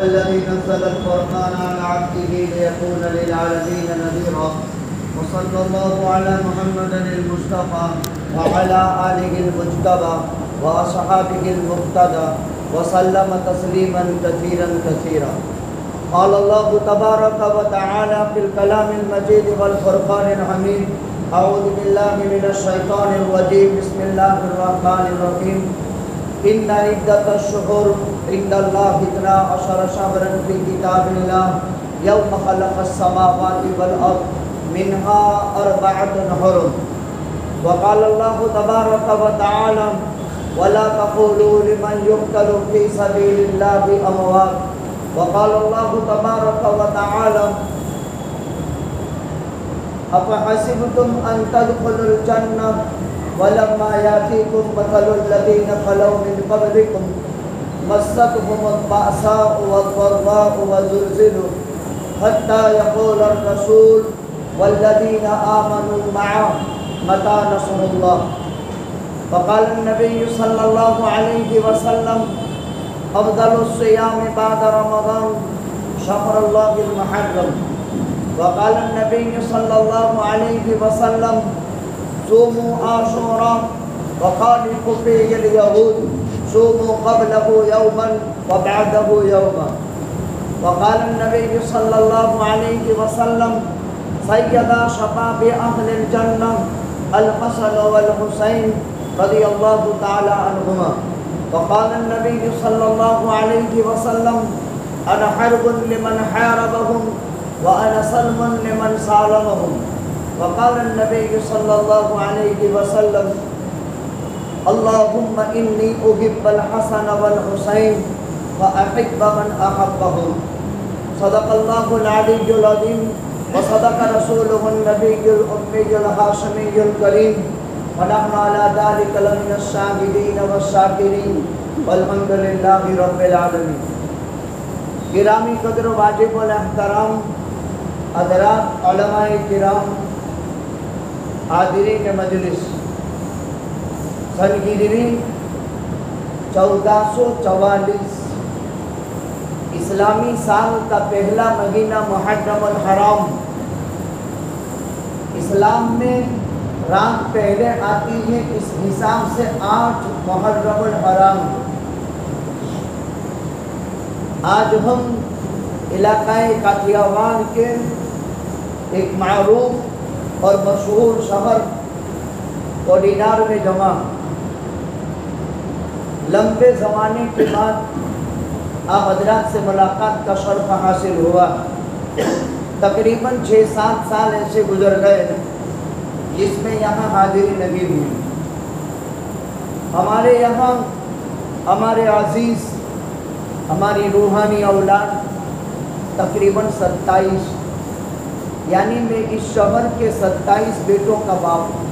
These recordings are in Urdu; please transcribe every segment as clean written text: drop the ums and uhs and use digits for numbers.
الذي نزل الفرقان على عبده ليكون للعالمين نذيرا وصلى الله على محمد المصطفى وعلى آله المجتبى وأصحابه المقتدى وسلم تسليما كثيرا كثيرا. قال الله تبارك وتعالى في الكلام المجيد والفرقان الحميد: أعوذ بالله من الشيطان الرجيم. بسم الله الرحمن الرحيم. إن عدة الشهور عند الله 12 شهرا في كتاب الله يوم خلق السماوات والأرض منها 4 حرم. وقال الله تبارك وتعالى: ولا تقولوا لمن يقتل في سبيل الله أموات. وقال الله تبارك وتعالى: أفحسبتم أن تدخلوا الجنة ولما يأتيكم مثل الذين خلوا من قبلكم مستهم البأساء والضراء وزلزلوا حتى يقول الرسول والذين آمنوا معه متى نصر الله. وقال النبي صلى الله عليه وسلم: أفضل الصيام بعد رمضان شهر الله المحرم. وقال النبي صلى الله عليه وسلم: صوموا عاشوراء وخالفوا فيه اليهود صوموا قبله يوما وبعده يوما. وقال النبي صلى الله عليه وسلم: سيدا شباب أهل الجنة الحسن والحسين رضي الله تعالى عنهما. وقال النبي صلى الله عليه وسلم: أنا حرب لمن حاربهم وأنا سلم لمن سالمهم. وقال النبي صلى الله عليه وسلم: اللهم إني أحب الحسن والحسين وأحب من أحبهم. صدق الله العلي العظيم وصدق رسوله النبي الأمي الهاشمي الكريم ونحن على ذلك لمن الشاهدين والشاكرين والحمد لله رب العالمين. گرامی قدر و واجب الاحترام حضرات علماء کرام، حاضرین مجلس، سن ہجری 1444 اسلامی سال کا پہلا مہینہ محرم الحرام. اسلام میں رات پہلے آتی ہے، اس حساب سے 8 محرم الحرام. آج ہم علاقہ کاٹھیاواڑ کے ایک معروف اور مشہور شہر کوڈینار میں جمع. لمبے زمانے کے بعد آپ حضرات سے ملاقات کا شرف حاصل ہوا. تقریباً 6-7 سال ایسے گزر گئے جس میں یہاں حاضری لگی ہوئی. ہمارے یہاں ہمارے عزیز، ہماری روحانی اولاد تقریباً 27، یعنی میں اس شہر کے 27 بیٹوں کا باپ ہوں،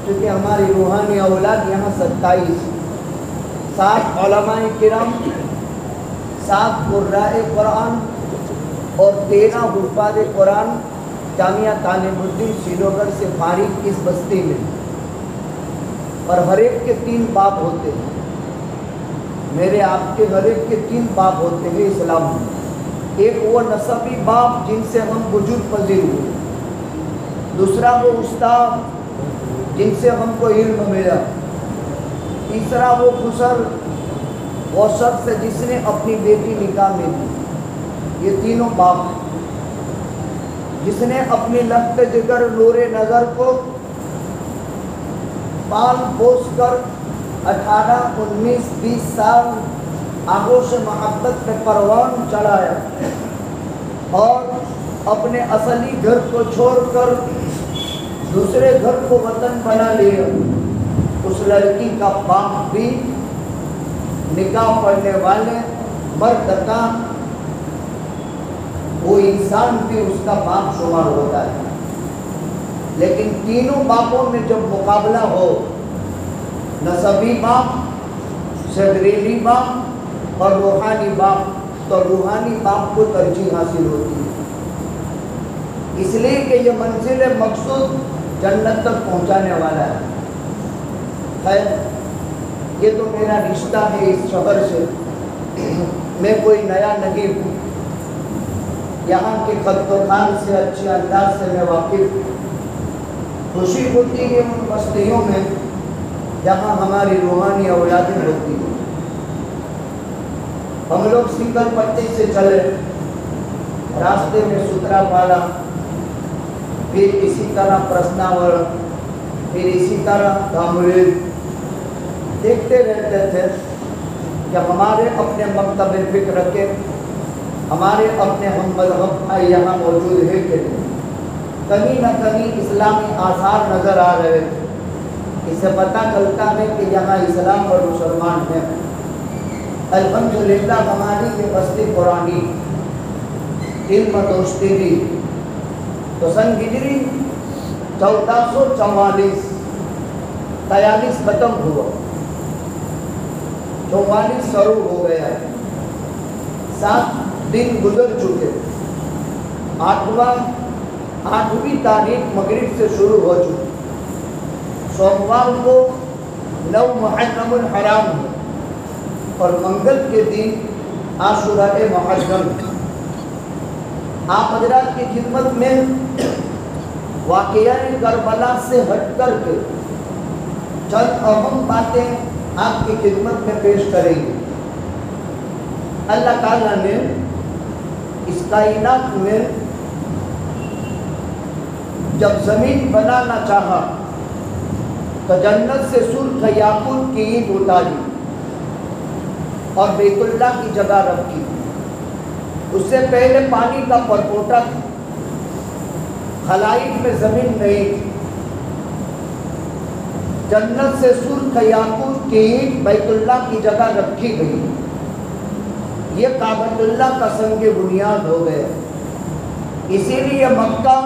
کیونکہ ہماری روحانی اولاد یہاں 27، 7 علماء کرام، 7 قراء قرآن اور 13 حفاظ قرآن جامعہ طالب الدین سینو گڑھ سے فارغ اس بستی میں. اور ہر ایک کے 3 باپ ہوتے ہیں. میرے آپ کے ہر ایک کے 3 باپ ہوتے ہیں اسلام میں. ایک وہ نسبی باپ جن سے ہم وجود پذیر ہوئے، دوسرا وہ استاد جن سے ہم کو علم ملا، تیسرا وہ خسر، وہ شخص جس نے اپنی بیٹی نکاح میں دی. یہ تینوں باپ ہیں. جس نے اپنی لخت جگر نور نظر کو پال پوس کر 18، 19، 20 سال آغوش محبت میں پروان چڑھایا اور اپنے اصلی گھر کو چھوڑ کر دوسرے گھر کو وطن بنا لیا. اس لڑکی کا باپ بھی نکاح پڑھنے والے مرد کا، وہ انسان بھی اس کا باپ شمار ہوتا ہے. لیکن تینوں باپوں میں جب مقابلہ ہو، نسبی باپ، صدریلی باپ اور روحانی باپ، تو روحانی باپ کو ترجیح حاصل ہوتی ہے، اس لیے کہ یہ منزل مقصود جنت تک پہنچانے والا ہے. خیر، یہ تو میرا رشتہ ہے اس شہر سے. میں کوئی نیا نہیں ہوں، یہاں کے خط و خان سے اچھے انداز سے میں واقف۔ خوشی ہوتی ہے ان بستیوں میں جہاں ہماری روحانی اولادیں ہوتی ہیں۔ ہم لوگ سنگل پٹی سے چلے، راستے میں سترا پالا، پھر اسی طرح پرسناور، پھر اسی طرح دھامڑے دیکھتے رہتے تھے کہ ہمارے اپنے مکتب فکر کے، ہمارے اپنے ہم مذہب یہاں موجود ہے کہ کہیں نہ کہیں اسلامی آثار نظر آ رہے تھے۔ اس سے پتہ چلتا ہے کہ یہاں اسلام اور مسلمان ہیں۔ الحمدللہ ہماری یہ بستی پرانی علم دوستی بھی تو سن ہجری 1444 43 ختم ہوا، 44 شروع ہو گیا ہے، 7 دن گزر چکے، 8ویں تاریخ مغرب سے شروع ہو چکی، سوموار کو 9 محرم الحرام ہے اور منگل کے دن عاشورہ محرم۔ آپ حضرات کی خدمت میں واقعہ کربلا سے ہٹ کر کے چند اہم باتیں آپ کی خدمت میں پیش کریں گے۔ اللہ تعالیٰ نے اس کائنات میں جب زمین بنانا چاہا تو جنت سے سرخ یاقوت کی اینٹ اتاری اور بیت اللہ کی جگہ رکھی۔ اس سے پہلے پانی کا پرپوٹا تھا، خلائق میں زمین نہیں تھی۔ جنت سے سرخ یاقوت کی اینٹ بیت اللہ کی جگہ رکھی گئی، یہ کعبۃ اللہ کا سنگ بنیاد ہو گیا۔ اسی لیے مکہ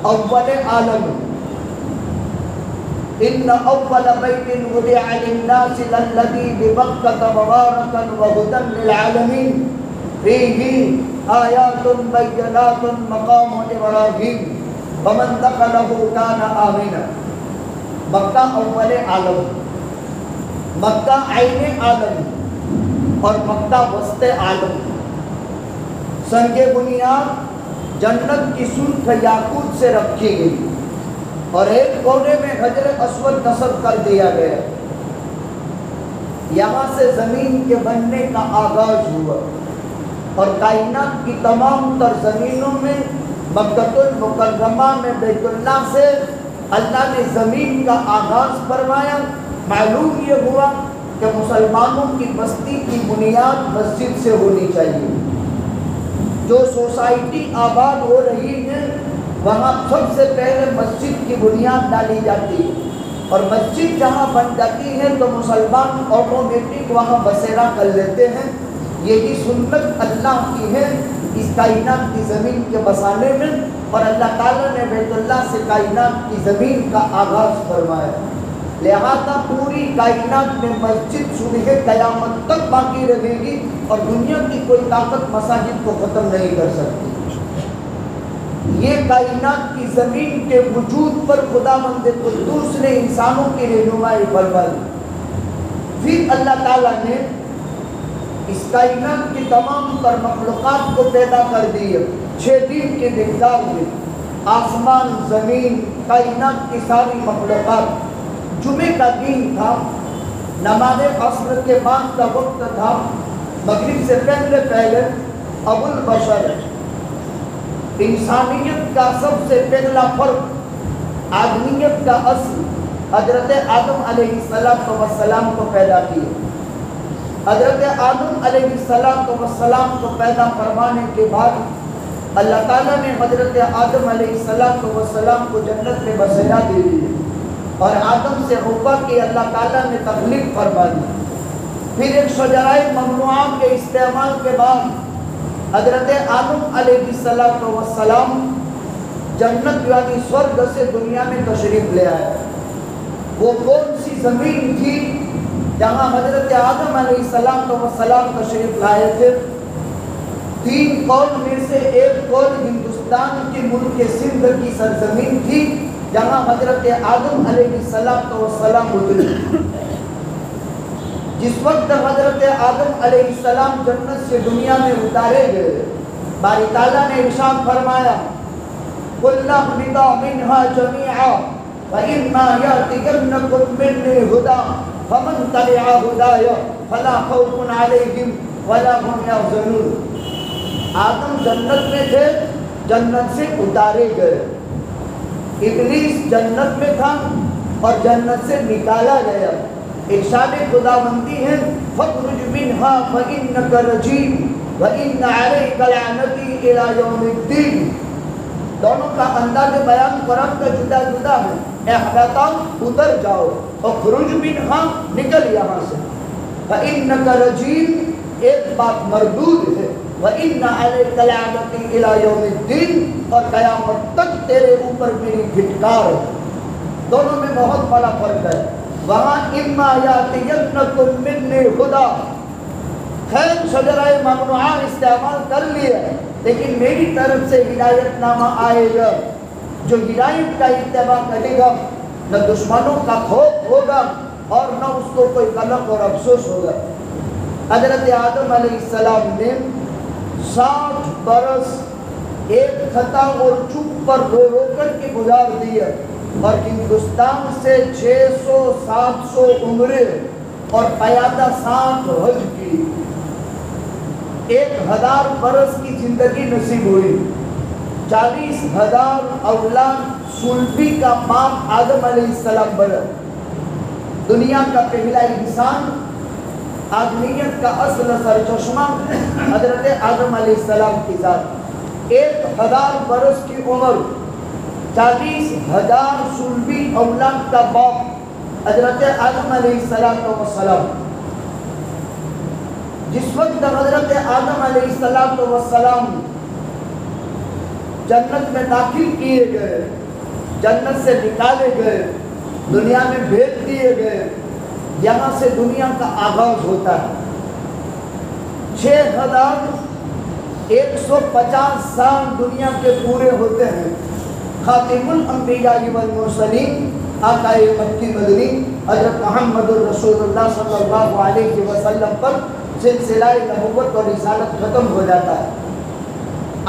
اول عالم، ان اول بیت وضع للناس للذی ببکۃ مبارکا وہدی للعالمین فیہ آیات بینات مقام ابراہیم ومن دخلہ کان آمنا۔ مکہ اول عالم، مکہ عین عالم اور مکہ وسط عالم۔ سنگ بنیاد جنت کی سرخ یاقوت سے رکھی گئی اور ایک کونے میں حجر اسود نصب کر دیا گیا۔ یہاں سے زمین کے بننے کا آغاز ہوا اور کائنات کی تمام تر زمینوں میں مکۃ المکرمہ میں بیت اللہ سے اللہ نے زمین کا آغاز فرمایا۔ معلوم یہ ہوا کہ مسلمانوں کی بستی کی بنیاد مسجد سے ہونی چاہیے۔ جو سوسائٹی آباد ہو رہی ہے وہاں سب سے پہلے مسجد کی بنیاد ڈالی جاتی ہے، اور مسجد جہاں بن جاتی ہے تو مسلمان آٹومیٹک وہاں بسیرا کر لیتے ہیں۔ یہی سنت اللہ کی ہے اس کائنات کی زمین کے بسانے میں، اور اللہ تعالیٰ نے بیت اللہ سے کائنات کی زمین کا آغاز فرمایا۔ لہذا پوری کائنات میں مسجد صبح قیامت تک باقی رہے گی اور دنیا کی کوئی طاقت مساجد کو ختم نہیں کر سکتی۔ یہ کائنات کی زمین کے وجود پر خداوند قدوس نے انسانوں کی رہنمائی فرمائی۔ پھر اللہ تعالیٰ نے اس کائنات کی تمام تر مخلوقات کو پیدا کر دی 6 دن کے مقدار میں، آسمان، زمین، کائنات کی ساری مخلوقات۔ جمعے کا دن تھا، نماز عصر کے بعد کا وقت تھا، مغرب سے پہلے ابو البشر، انسانیت کا سب سے پہلا فرق، آدمیت کا اصل، حضرت آدم علیہ السلام کو پیدا کیا۔ حضرت آدم علیہ السلام کو پیدا فرمانے کے بعد اللہ تعالیٰ نے حضرت آدم علیہ السلام کو جنت میں بسیرا دے دیا اور آدم سے حوا کی اللہ تعالیٰ نے تخلیق فرما دی۔ پھر ایک شجرہ ممنوعہ کے استعمال کے بعد حضرت آدم علیہ السلام جنت یعنی سورگ سے دنیا میں تشریف لے آئے۔ وہ کون سی زمین تھی جہاں حضرت آدم علیہ السلام تشریف لائے تھے؟ 3 قول میں سے ایک قول ہندوستان کے ملک سندھ کی سرزمین تھی جہاں حضرت آدم علیہ السلام اترے، جس وقت حضرت آدم علیہ السلام جنت سے دنیا میں اتارے گئے، باری تعالیٰ نے ارشاد فرمایا قُلْنَا اهْبِطَا مِنْهَا جَمِيعًا فَإِمَّا يَأْتِيَنَّكُم مِّنِّي هُدًى فَمَن تَبِعَ هُدَايَ فَلَا خَوْفٌ عَلَيْهِمْ وَلَا هُمْ يَحْزَنُونَ۔ آدم جنت میں تھے، جنت سے اتارے گئے، ابلیس جنت میں تھا اور جنت سے نکالا گیا۔ ارشاد خداوندی ہے فَاخْرُجْ مِنْهَا فَإِنَّكَ رَجِيمٌ وَإِنَّ عَلَيْكَ لَعْنَتِي إِلَى يَوْمِ الدِّينِ۔ دونوں کا انداز بیان قرآن کا جدا جدا ہے۔ احبطا اتر جاؤ، اخرج منہا نکل یہاں سے، فَإِنَّكَ رَجِيمٌ ایک بات مردود ہے، وَإِنَّ عَلَيْكَ لَعْنَتِي إِلَى يَوْمِ الدِّينِ اور قیامت تک تیرے اوپر میری پھٹکار ہے۔ دونوں میں بہت بڑا فرق ہے۔ وہاں اِمَّا يَأْتِيَنَّكُم مِّنِّي هُدًى، خیر شجرہ ممنوعہ استعمال کر لیا ہے، لیکن میری طرف سے ہدایت نامہ آئے گا، جو ہدایت کا اتباع کرے گا نہ دشمنوں کا خوف ہوگا اور نہ اس کو کوئی قلق اور افسوس ہوگا۔ حضرت آدم علیہ السلام نے 60 برس ایک خطا اور چپ پر رو رو کر کے گزار دیا، اور ہندوستان سے 600-700 عمریں اور پیادہ 60 حج کی، 1000 برس کی زندگی نصیب ہوئی، 40,000 اولاد سلبی کا باپ آدم علیہ السلام بنا، دنیا کا پہلا انسان، آدمیت کا اصل سرچشمہ حضرت آدم علیہ السلام کی ذات، 1000 برس کی عمر، 40,000 سلبی اولاد کا باپ حضرت آدم علیہ السلام۔ جس وقت حضرت آدم علیہ السلام جنت میں داخل کیے گئے، جنت سے نکالے گئے، دنیا میں بھیج دیے گئے، یہاں سے دنیا کا آغاز ہوتا ہے۔ 6150 سال دنیا کے پورے ہوتے ہیں، خاتم الانبیاء والمرسلین آقا مکی مدنی حضرت محمد الرسول اللہ صلی اللہ علیہ وسلم پر سلسلہ نبوت اور رسالت ختم ہو جاتا ہے۔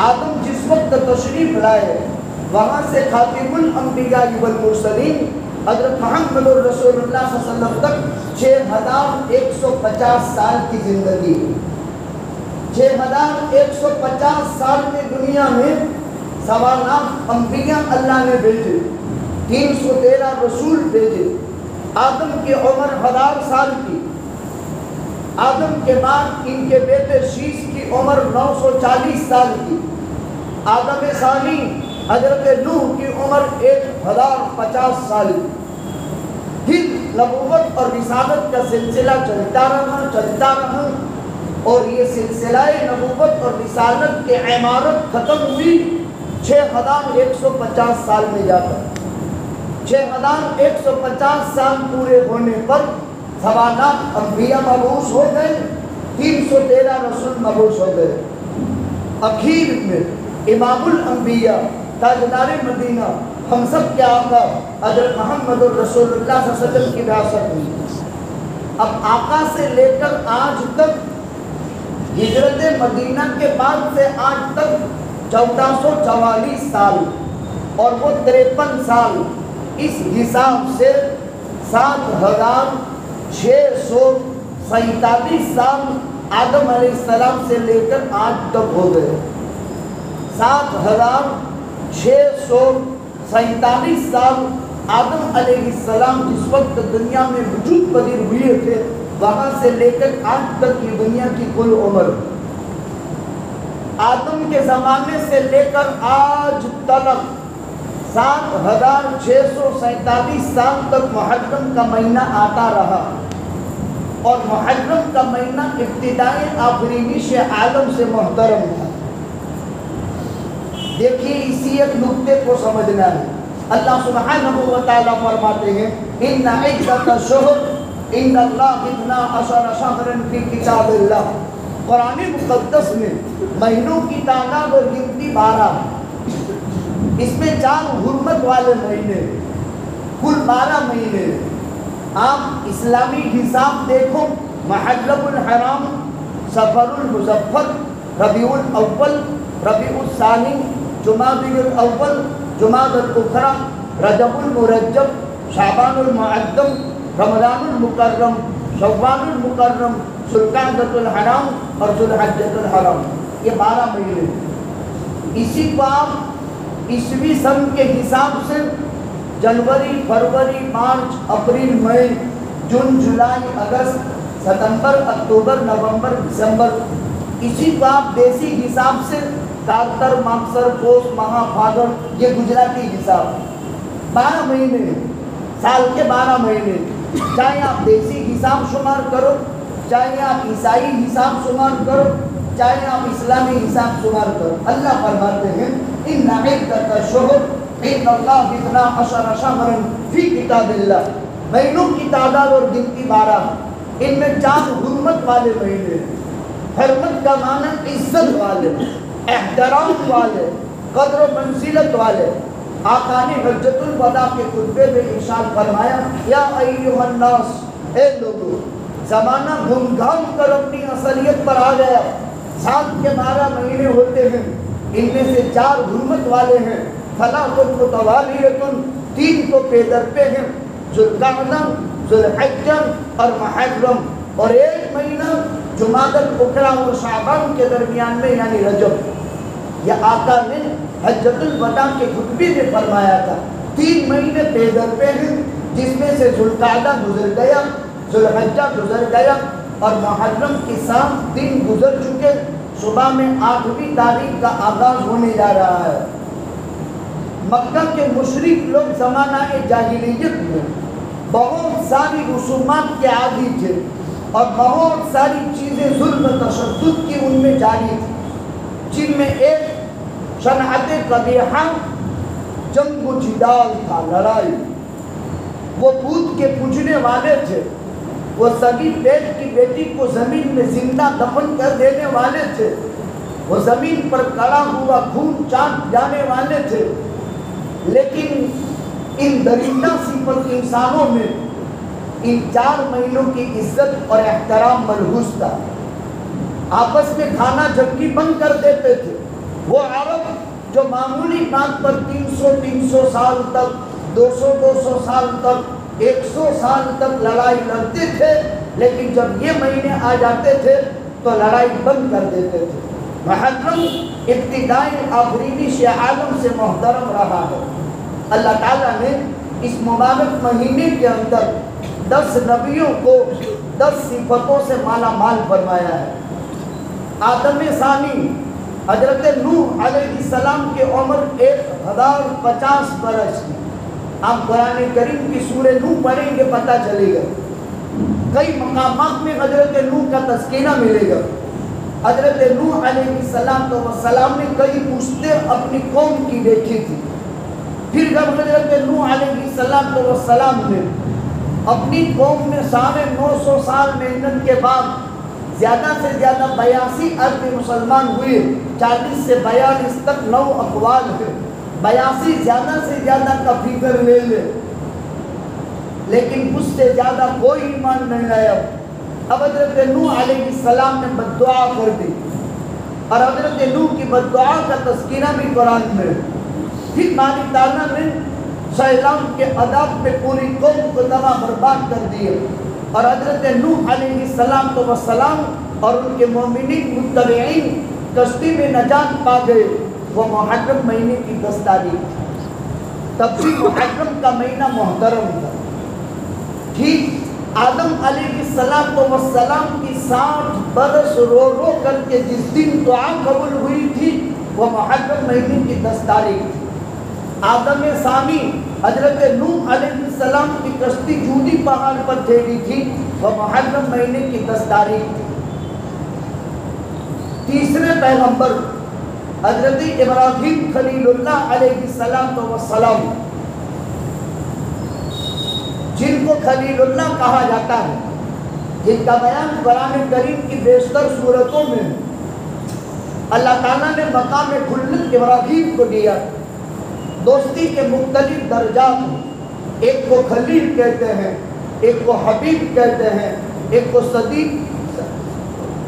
آدم جس وقت تشریف لائے وہاں سے خاتم الانبیاء والمرسلین حضرت محمد الرسول اللہ صلی اللہ علیہ وسلم تک 6150 سال کی زندگی، 6150 سال میں دنیا میں 1.25 لاکھ انبیاء اللہ نے بھیجے، 313 رسول بھیجے۔ آدم کی عمر 1000 سال کی، آدم کے بعد ان کے بیٹے شیش کی عمر 940 سال کی، آدم ثانی حضرت نوح کی عمر 1050 سال کی۔ پھر نبوت اور رسالت کا سلسلہ چلتا رہا اور یہ سلسلہ نبوت اور رسالت کے عمارت ختم ہوئی 6150 سال میں جا کر۔ 6150 سال پورے ہونے پر 1.25 لاکھ انبیاء مبعوث ہو گئے، 313 رسول مبعوث ہو گئے۔ اخیر میں امام الانبیاء تاجدار مدینہ ہم سب کے آقا حضرت محمد الرسول اللہ صلی اللہ علیہ وسلم کی بعثت ہوئی۔ اب آقا سے لے کر آج تک، ہجرت مدینہ کے بعد سے آج تک 1444 سال اور وہ 53 سال، اس حساب سے 7647 سال آدم علیہ السلام سے لے کر آج تک ہو گئے۔ 7647 سال آدم علیہ السلام جس وقت دنیا میں وجود پذیر ہوئے تھے وہاں سے لے کر آج تک کی دنیا کی کل عمر، آدم کے زمانے سے لے کر آج تک 7647 سال تک محرم کا مہینہ آتا رہا، اور محرم کا مہینہ ابتدائی آفرینش عالم سے محترم تھا۔ دیکھیے اسی ایک نقطے کو سمجھنا ہے۔ اللہ سبحانہ و تعالیٰ فرماتے ہیں ان عدۃ الشہر ان اللہ 12 شہرا فی کتاب اللہ، قرآن مقدس میں مہینوں کی تعداد اور گنتی 12 ہے، اس میں 4 حرمت والے مہینے، کل 12 مہینے۔ آپ اسلامی حساب دیکھو محرم الحرام، سفر المظفر، ربیع الاول، ربیع الثانی، جمادی الاول، جماد الاخری، رجب المرجب، شعبان المعظم، رمضان المکرم، شوال المکرم، ذوالقعدۃ الحرام اور ذوالحجۃ الحرام، یہ 12 مہینے۔ اسی کو آپ عیسوی سن کے حساب سے جنوری، فروری، مارچ، اپریل، مئی، جون، جولائی، اگست، ستمبر، اکتوبر، نومبر، دسمبر، اسی کو آپ دیسی حساب سے کارتر، ماکسر، پوس، مہا، پھاگن، یہ گجراتی حساب، 12 مہینے، سال کے 12 مہینے، چاہے آپ دیسی حساب شمار کرو، چاہے آپ عیسائی حساب شمار کرو، چاہے آپ اسلامی حساب شمار کرو۔ اللہ فرماتے ہیں ان عدۃ الشہر عند اللہ 12 شہرا فی کتاب اللہ، مہینوں کی تعداد اور گنتی 12، ان میں 4 حرمت والے مہینے۔ حرمت کا معنی عزت والے، احترام والے، قدر و منزلت والے۔ آقا نے حجۃ الوداع کے خطبے میں ارشاد فرمایا یا ایھا الناس، اے لوگو، زمانہ گھوم گھام کر اپنی اصلیت پر آ گیا۔ سال کے 12 مہینے ہوتے ہیں، ان میں سے 4 حرمت والے ہیں، ثلاث متوالیۃ، 3 تو پے در پہ ہیں، ذوالقعدہ، ذوالحجہ اور محرم، اور 1 مہینہ جمادی الاخری اور شعبان کے درمیان میں یعنی رجب۔ یہ آقا نے حجۃ الوداع کے خطبے میں فرمایا تھا۔ 3 مہینے پے در پہ ہیں، جس میں سے ذوالقعدہ گزر گیا، ذوالحجہ گزر گیا اور محرم کے 7 دن گزر چکے۔ صبح میں 8ویں تاریخ کا آغاز ہونے جا رہا ہے۔ مکہ کے مشرک لوگ زمانہ جاہلیت میں بہت ساری رسومات کے عادی تھے اور بہت ساری چیزیں ظلم و تشدد کی ان میں جاری تھی، جن میں ایک صنعت قبیحہ جنگ و جدال تھا، لڑائی۔ وہ بت کے پوجنے والے تھے، وہ سگی پیٹ کی بیٹی کو زمین میں زندہ دفن کر دینے والے تھے، وہ زمین پر کڑا ہوا خون چاٹ جانے والے تھے۔ لیکن ان درندہ صفت انسانوں میں ان 4 مہینوں کی عزت اور احترام ملحوظ تھا۔ آپس میں کھانا جھپکی بند کر دیتے تھے۔ وہ عرب جو معمولی بات پر 300 سال تک، 200 سال تک، 100 سال تک لڑائی لڑتے تھے، لیکن جب یہ مہینے آ جاتے تھے تو لڑائی بند کر دیتے تھے۔ محرم ابتدائی آفرینش عالم سے محترم رہا ہے۔ اللہ تعالیٰ نے اس مبارک مہینے کے اندر 10 نبیوں کو 10 صفتوں سے مالا مال فرمایا ہے۔ آدم ثانی حضرت نوح علیہ السلام کی عمر 1050 برس کی۔ آپ قرآن کریم کی سورہ نوح پڑھیں گے پتہ چلے گا، کئی مقامات میں حضرت نوح کا تذکرہ ملے گا۔ حضرت نوح علیہ السلام نے کئی پشتیں اپنی قوم کی دیکھی تھی۔ پھر جب حضرت نوح علیہ السلام نے اپنی قوم میں 950 سال محنت کے بعد زیادہ سے زیادہ 82 ارب مسلمان ہوئے، 40 سے 42 تک 9 اقوال ہیں، 82 زیادہ سے زیادہ کا فگر لے لے، لیکن اس سے زیادہ کوئی ایمان نہیں آیا۔ اب حضرت نوح علیہ السلام نے بددعا کر دی، اور حضرت نوح کی بددعا کا تذکرہ بھی قرآن میں۔ پھر مالک تعالیٰ نے سیلاب کے عذاب میں پوری قوم کو تباہ برباد کر دیے، اور حضرت نوح علیہ السلام اور ان کے مومنین متبعین کشتی میں نجات پا گئے۔ وہ محرم مہینے کی 10 تاریخ تھی، تب بھی محرم کا مہینہ محترم تھا۔ ٹھیک آدم علیہ السلام کی 60 برس رو رو کر کے جس دن دعا قبول ہوئی تھی وہ محرم مہینے کی 10 تاریخ تھی۔ آدم ثانی حضرت نوح علیہ السلام کی کشتی جودی پہاڑ پر ٹھہری تھی، وہ محرم مہینے کی 10 تاریخ تھی۔ تیسرے پیغمبر حضرت ابراہیم خلیل اللہ علیہ السلام، جن کو خلیل اللہ کہا جاتا ہے، جن کا بیان قرآن کریم کی بیشتر صورتوں میں اللہ تعالیٰ نے مقام خلت ابراہیم کو دیا۔ دوستی کے مختلف درجات ہیں، ایک کو خلیل کہتے ہیں، ایک کو حبیب کہتے ہیں، ایک کو صدیق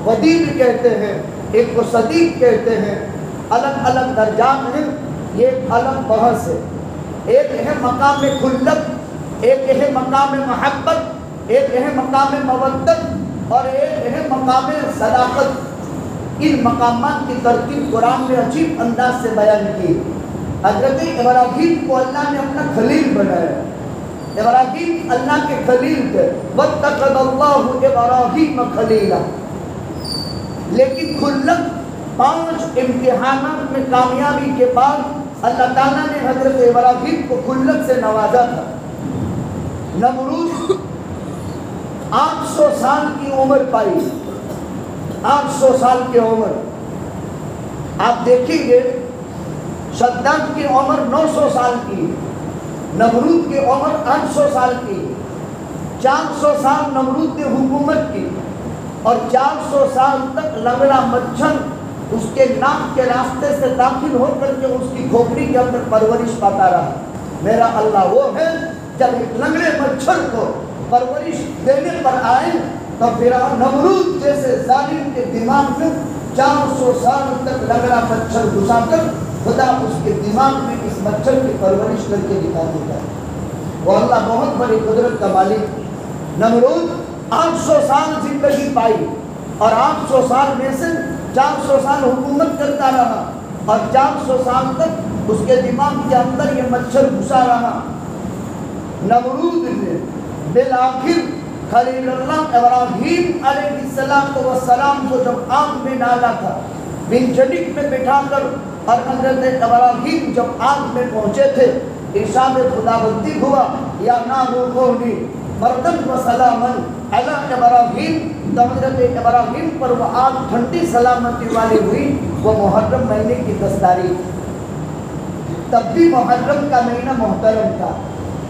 ودی بھی کہتے ہیں، ایک کو صدیق کہتے ہیں، الگ الگ درجات ہیں، یہ ایک الگ بحث ہے۔ ایک ہے مقام خلت، ایک ہے مقام محبت، ایک ہے مقام مودت، اور ایک ہے مقام صداقت۔ ان مقامات کی ترتیب قرآن میں عجیب انداز سے بیان کی۔ حضرت ابراہیم کو اللہ نے اپنا خلیل بنایا، ابراہیم اللہ کے خلیل تھے، واتخذ اللہ ابراہیم خلیلا۔ لیکن خلت 5 امتحانات میں کامیابی کے بعد اللہ تعالیٰ نے حضرت ابراہیم کو خلت سے نوازا تھا۔ نمرود 800 سال کی عمر پائی، 800 سال کی عمر۔ آپ دیکھیں گے شداد کی عمر 900 سال کی، نمرود کی عمر 800 سال کی۔ 400 سال نمرود نے حکومت کی، اور 400 سال تک لنگڑا مچھر اس کے ناک کے راستے سے داخل ہو کر کے اس کی کھوپڑی کے اندر پرورش پاتا رہا۔ میرا اللہ وہ ہے جب لنگڑے مچھر کو پرورش دینے پر آئے تو فرعون نمرود جیسے ظالم کے دماغ میں 400 سال تک لنگڑا مچھر گھسا کر خدا اس کے دماغ میں اس مچھر کی پرورش کر کے دکھا دیتا ہے۔ وہ اللہ بہت بڑی قدرت کا مالک۔ نمرود 800 سال زندگی پائی، اور 800 سال میں سے 400 سال حکومت کرتا رہا، اور 400 سال تک اس کے دماغ کے اندر یہ مچھر گھسا رہا۔ نمرود نے بالآخر خلیل اللہ ابراہیم علیہ السلام کو جب آگ میں ڈالا تھا، منجنیق میں بٹھا کر، اور حضرت ابراہیم جب آگ میں پہنچے تھے، ارشاد خداوندی ہوا یا نار کونی بردن و سلامن علی ابراہیم۔ تو حضرت ابراہیم پر وہ آگ ٹھنڈی سلامتی والی ہوئی۔ وہ محرم مہینے کی 10 تاریخ، تب بھی محرم کا مہینہ محترم تھا،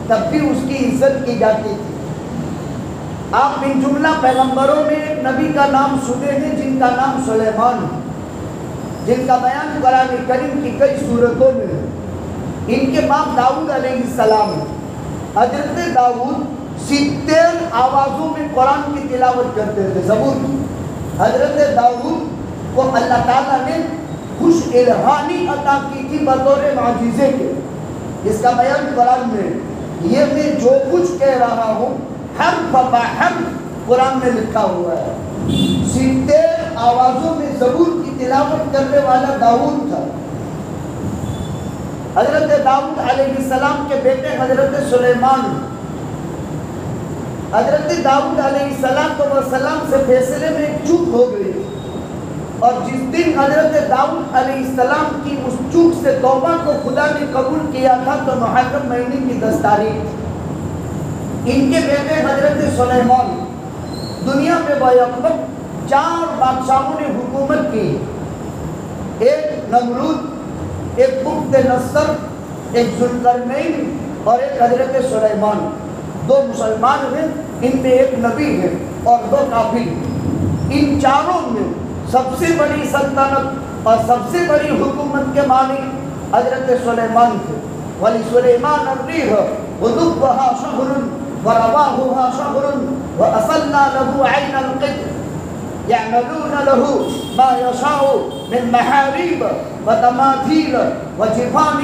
تب بھی اس کی عزت کی جاتی تھی۔ آپ من جملہ پیغمبروں میں ایک نبی کا نام سنے ہیں جن کا نام سلیمان ہے، جن کا بیان قرآن کریم کی کئی صورتوں میں ہے۔ ان کے باپ داؤد علیہ السلام ہے۔ حضرت داؤد 70 آوازوں میں قرآن کی تلاوت کرتے تھے، زبور کی۔ حضرت داؤد کو اللہ تعالیٰ نے خوش الہانی عطا کی تھی بطور معجزے کے۔ اس کا بیان قرآن میں، یہ میں جو کچھ کہہ رہا ہوں حرف بحرف قرآن میں لکھا ہوا ہے۔ 70 آوازوں میں زبور کی تلاوت کرنے والا داؤد تھا۔ حضرت داؤد علیہ السلام کے بیٹے حضرت سلیمان، حضرت داؤد علیہ السلام سے فیصلے میں ایک چوک ہو گئی، اور جس دن حضرت داؤد علیہ السلام کی اس چوک سے توبہ کو خدا نے قبول کیا تھا تو محرم مہینے کی 10 تاریخ۔ ان کے بیٹے حضرت سلیمان، دنیا میں بیک 4 بادشاہوں نے حکومت کی، ایک نمرود، ایک بخت نصر، ایک ذوالقرنین، اور ایک حضرت سلیمان۔ 2 مسلمان ہیں، ان میں ایک نبی ہے اور 2 کافر ہیں۔ ان چاروں میں سب سے بڑی سلطنت اور سب سے بڑی حکومت کے مالک حضرت سلیمان تھے۔ وَلِسُلَيْمَانَ الرِّيحَ غُدُوُّهَا شَهْرٌ وَرَوَاحُهَا شَهْرٌ وَأَصَلْنَا لَهُ عَيْنَ الْقِطْرِ يَعْمَلُونَ لَهُ مَا يَشَاءُ مِنْ مَحَارِيبَ وَتَمَاثِيلَ وَجِفَانٍ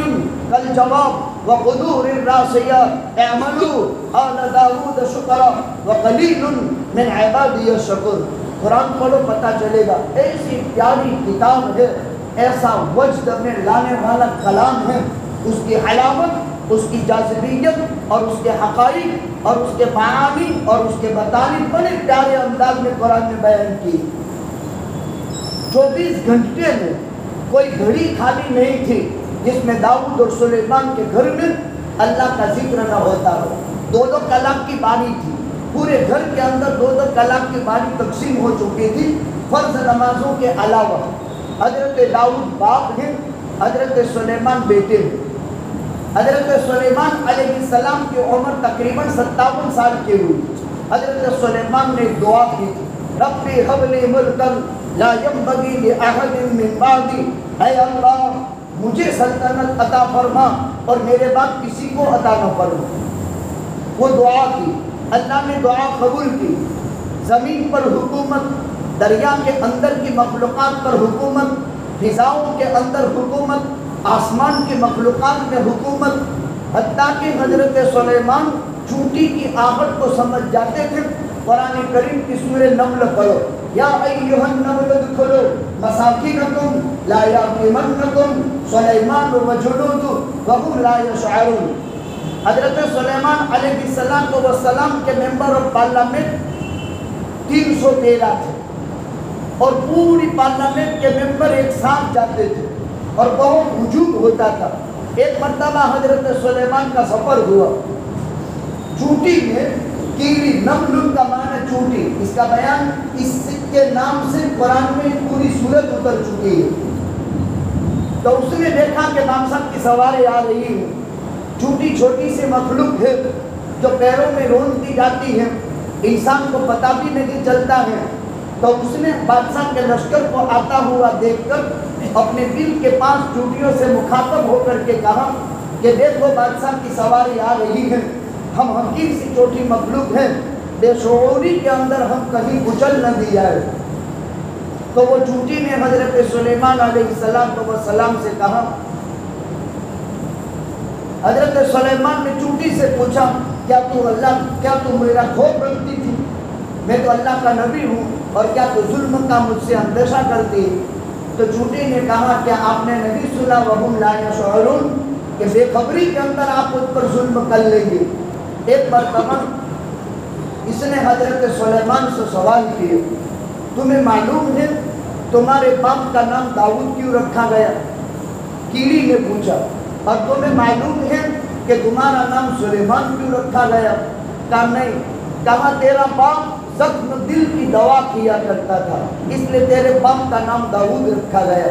كَالْجَوَابِ وَقُدُورٍ رَاسِيَاتٍ اعْمَلُوا آلَ دَاوُودَ شُكْرًا وَقَلِيلٌ مِنْ عِبَادِيَ الشَّكُورُ۔ قرآن پڑھو پتہ چلے گا، ایسی پیاری کتاب ہے، ایسا وجد میں لانے والا کلام ہے۔ اس کی علامت، اس کی جاذبیت اور اس کے حقائق اور اس کے معانی اور اس کے مطالب بڑے پیارے انداز میں قرآن نے بیان کی۔ 24 گھنٹے میں کوئی گھڑی خالی نہیں تھی جس میں داؤد اور سلیمان کے گھر میں اللہ کا ذکر نہ ہوتا ہو۔ 2 کلام کی بانی تھی، پورے گھر کے اندر 2 کلام کی بانی تقسیم ہو چکی تھی، فرض نمازوں کے علاوہ۔ حضرت داؤد باپ ہیں، حضرت سلیمان بیٹے ہیں۔ حضرت سلیمان علیہ السلام کی عمر تقریباً 57 سال کی ہوئی۔ حضرت سلیمان نے دعا کی تھی، ربی ہب لی ملکا لا ینبغی لأحد من بعدی، اے اللہ مجھے سلطنت عطا فرما اور میرے بعد کسی کو عطا نہ فرما۔ وہ دعا کی، اللہ نے دعا قبول کی۔ زمین پر حکومت، دریا کے اندر کی مخلوقات پر حکومت، فضاؤں کے اندر حکومت، آسمان کی مخلوقات میں حکومت، حتیٰ کہ حضرت سلیمان چونٹی کی آہٹ کو سمجھ جاتے تھے۔ قرآن کریم کی سورہ نمل پڑھو، یا ایھا النمل ادخلوا مساکنکم لا یحطمنکم سلیمان وجنودہ وهم لا یشعرون۔ حضرت سلیمان علیہ السلام کے ممبر آف پارلیمنٹ 313 تھے، اور پوری پارلیمنٹ کے ممبر ایک ساتھ جاتے تھے اور بہت ہجوم ہوتا تھا۔ ایک مرتبہ حضرت سلیمان کا سفر ہوا، چونٹی میں کیڑی، نمل کا معنی چونٹی، اس کا بیان اس کے نام سے قرآن میں پوری سورت اتر چکی ہے۔ تو اس نے دیکھا کہ امام صاحب کی سواری آ رہی ہے، چونٹی چھوٹی سی مخلوق ہے جو پیروں میں رونتی جاتی ہے، انسان کو پتہ بھی نہیں چلتا ہے۔ تو اس نے بادشاہ کے لشکر کو آتا ہوا دیکھ کر اپنے دل کے پاس چونٹیوں سے مخاطب ہو کر کے کہا کہ دیکھو بادشاہ کی سواری آ رہی ہے، ہم حقیر سی چھوٹی مخلوق ہیں، بے شعوری کے اندر ہم کہیں کچل نہ دیا ہے۔ تو وہ چونٹی نے حضرت سلیمان علیہ السلام سے کہا، حضرت سلیمان نے چونٹی سے پوچھا، کیا تو میرا خوف رکھتی تھی؟ میں تو اللہ کا نبی ہوں، اور کیا تو ظلم کا مجھ سے اندیشہ کرتی ہے؟ تو چونٹی نے کہا، کیا آپ نے نہیں سنا وَهُمْ لَا يَشْعُرُونَ کہ بے خبری کے اندر آپ اس پر ظلم کر لیں گے؟ ایک مرتبہ اس نے حضرت سلیمان سے سوال کیا، تمہیں معلوم ہے تمہارے باپ کا نام داؤد کیوں رکھا گیا؟ کیڑی نے پوچھا۔ اور تمہیں معلوم ہے کہ تمہارا نام سلیمان کیوں رکھا گیا؟ کہا نہیں۔ کہا تیرا باپ زخم دل کی دوا کیا کرتا تھا، اس لیے تیرے باپ کا نام داؤد رکھا گیا،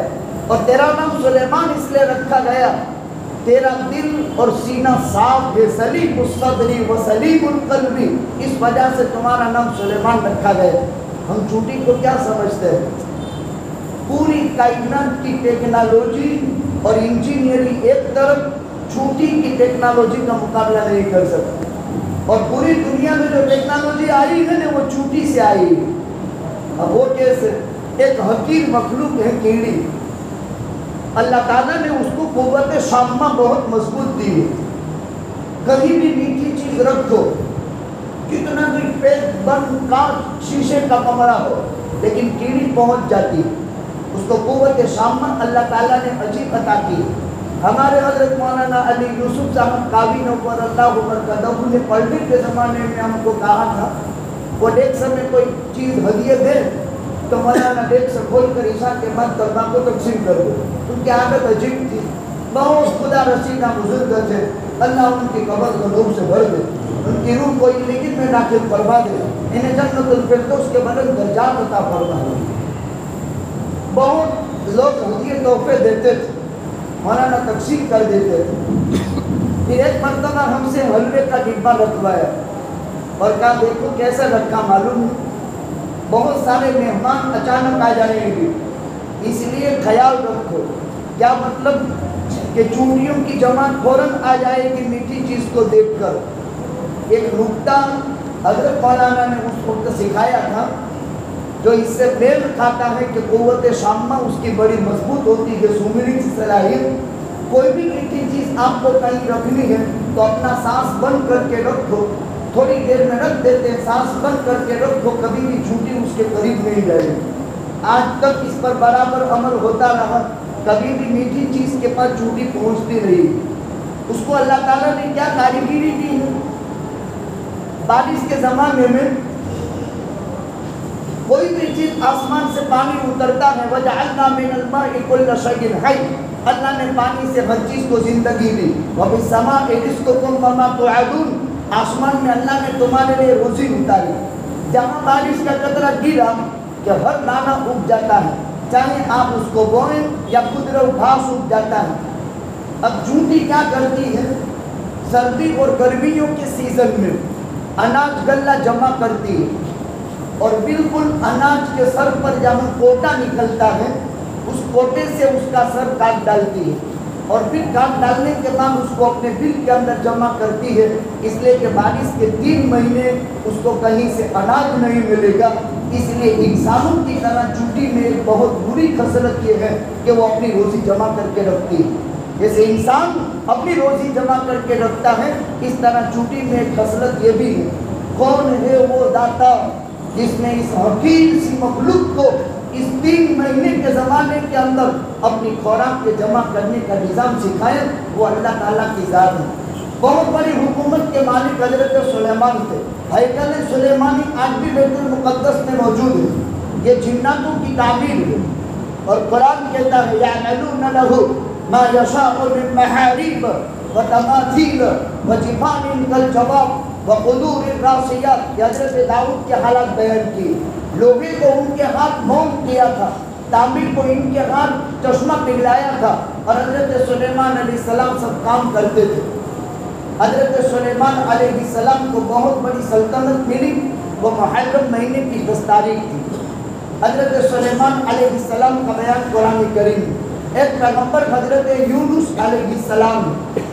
اور تیرا نام سلیمان اس لیے رکھا گیا، تیرا دل اور سینہ صاف ہے، سلیم الصدر و سلیم القلب، اس وجہ سے تمہارا نام سلیمان رکھا گیا۔ ہم چونٹی کو کیا سمجھتے ہیں؟ پوری کائنات کی ٹیکنالوجی اور انجینئرنگ ایک طرف، چونٹی کی ٹیکنالوجی کا مقابلہ نہیں کر سکتی، اور پوری دنیا میں جو ٹیکنالوجی آئی ہے نا وہ چونٹی سے آئی ہے۔ اب وہ کیسے؟ ایک حقیر مخلوق ہے کیڑی، اللہ تعالیٰ نے اس کو قوت شامہ بہت مضبوط دی ہے۔ کہیں بھی میٹھی چیز رکھو، کتنا بھی پیک بند کانچ شیشے کا کمرہ ہو، لیکن کیڑی پہنچ جاتی ہے۔ اس کو قوت شامہ اللہ تعالیٰ نے عجیب عطا کی۔ ہمارے حضرت مولانا علی یوسف صاحب قاضی نور اللہ مرکزہ نے پڑھنے کے زمانے میں ہم کو کہا تھا، وہ ڈیکس میں کوئی چیز ہدیہ دے تو مولانا ڈیکس کھول کر عشاء کے بعد طلبا کو تقسیم کر دو۔ ان کی عادت عجیب تھی، بہت خدا رسیدہ بزرگ تھے، اللہ ان کی قبر کو نور سے بھر دے، ان کی روح کو لیکن میں داخل فرما دے، انہیں جنت الفردوس کے بلند درجات عطا فرما دے۔ بہت لوگ ہدیے تحفے دیتے تھے، مولانا تقسیم کر دیتے تھے۔ پھر ایک مرتبہ ہم سے حلوے کا ڈبہ رکھوایا اور کہا دیکھو کیسا رکھا، معلوم ہے بہت سارے مہمان اچانک آ جائیں گے، اس لیے خیال رکھو۔ کیا مطلب کہ چونٹیوں کی جماعت فوراً آ جائے گی میٹھی چیز کو دیکھ کر۔ ایک نکتہ حضرت مولانا نے اس وقت سکھایا تھا، جو اس سے میل کھاتا ہے کہ قوت شامہ اس کی بڑی مضبوط ہوتی ہے، سنگنے کی صلاحیت۔ کوئی بھی میٹھی چیز آپ کو کہیں رکھنی ہے تو اپنا سانس بند کر کے رکھو، تھوڑی دیر میں رکھ دیتے ہیں، سانس بند کر کے رکھو، کبھی بھی چونٹی اس کے قریب نہیں جائے گی۔ آج تک اس پر برابر عمل ہوتا رہا، کبھی بھی میٹھی چیز کے پاس چونٹی پہنچتی رہی۔ اس کو اللہ تعالیٰ نے کیا کاریگری دی ہے؟ بارش کے زمانے میں کوئی بھی چیز آسمان سے پانی اترتا ہے، وَجَعَلْنَا مِنَ الْمَاءِ كُلَّ شَيْءٍ حَيٍّ، اللہ نے پانی سے ہر چیز کو زندگی دی۔ وَفِي السَّمَاءِ رِزْقُكُمْ وَمَا تُوعَدُونَ، آسمان میں اللہ نے تمہارے لیے روزی اتاری، جہاں بارش کا قطرہ گرا کہ ہر دانہ اگ جاتا ہے، چاہے آپ اس کو بوئیں یا خضر و گھاس اگ جاتا ہے۔ اب چونٹی کیا کرتی ہے؟ سردی اور گرمیوں کے سیزن میں اناج غلہ جمع کرتی ہے، اور بالکل اناج کے سر پر جہاں کوٹا نکلتا ہے اس کوٹے سے اس کا سر کاٹ ڈالتی ہے، اور پھر کام ڈالنے کے بعد اس کو اپنے دل کے اندر جمع کرتی ہے، اس لیے کہ بارش کے 3 مہینے اس کو کہیں سے اناج نہیں ملے گا۔ اس لیے انسانوں کی طرح چونٹی میں ایک بہت بری خصلت یہ ہے کہ وہ اپنی روزی جمع کر کے رکھتی ہے۔ جیسے انسان اپنی روزی جمع کر کے رکھتا ہے، اس طرح چونٹی میں ایک خصلت یہ بھی ہے۔ کون ہے وہ داتا جس نے اس حقیر سی مخلوق کو اس 3 مہینے کے زمانے کے اندر اپنی خوراک کے جمع کرنے کا نظام سکھایا؟ وہ اللہ تعالیٰ کی ذات ہے۔ بہت بڑی حکومت کے مالک حضرت سلیمان تھے۔ ہیکل سلیمانی آج بھی بیت المقدس میں موجود ہے۔ یہ جناتوں کی تعبیر ہے، اور قرآن کہتا ہے یعملون لہ ما یشاء من محاریب وتماثیل وجفان کالجواب وقدور الراسیات۔ حضرت داؤد کے حالات بیان کی، لوگے کو ان کے ہاتھ موم کیا تھا، تعمیر کو ان کے ہاتھ چشمہ پگھلایا تھا، اور حضرت سلیمان علیہ السلام سب کام کرتے تھے۔ حضرت سلیمان علیہ السلام کو بہت بڑی سلطنت ملی، وہ محرم مہینے کی 10 تاریخ تھی۔ حضرت سلیمان علیہ السلام کا بیان قرآن کریم، ایک پیغمبر حضرت یونس علیہ السلام،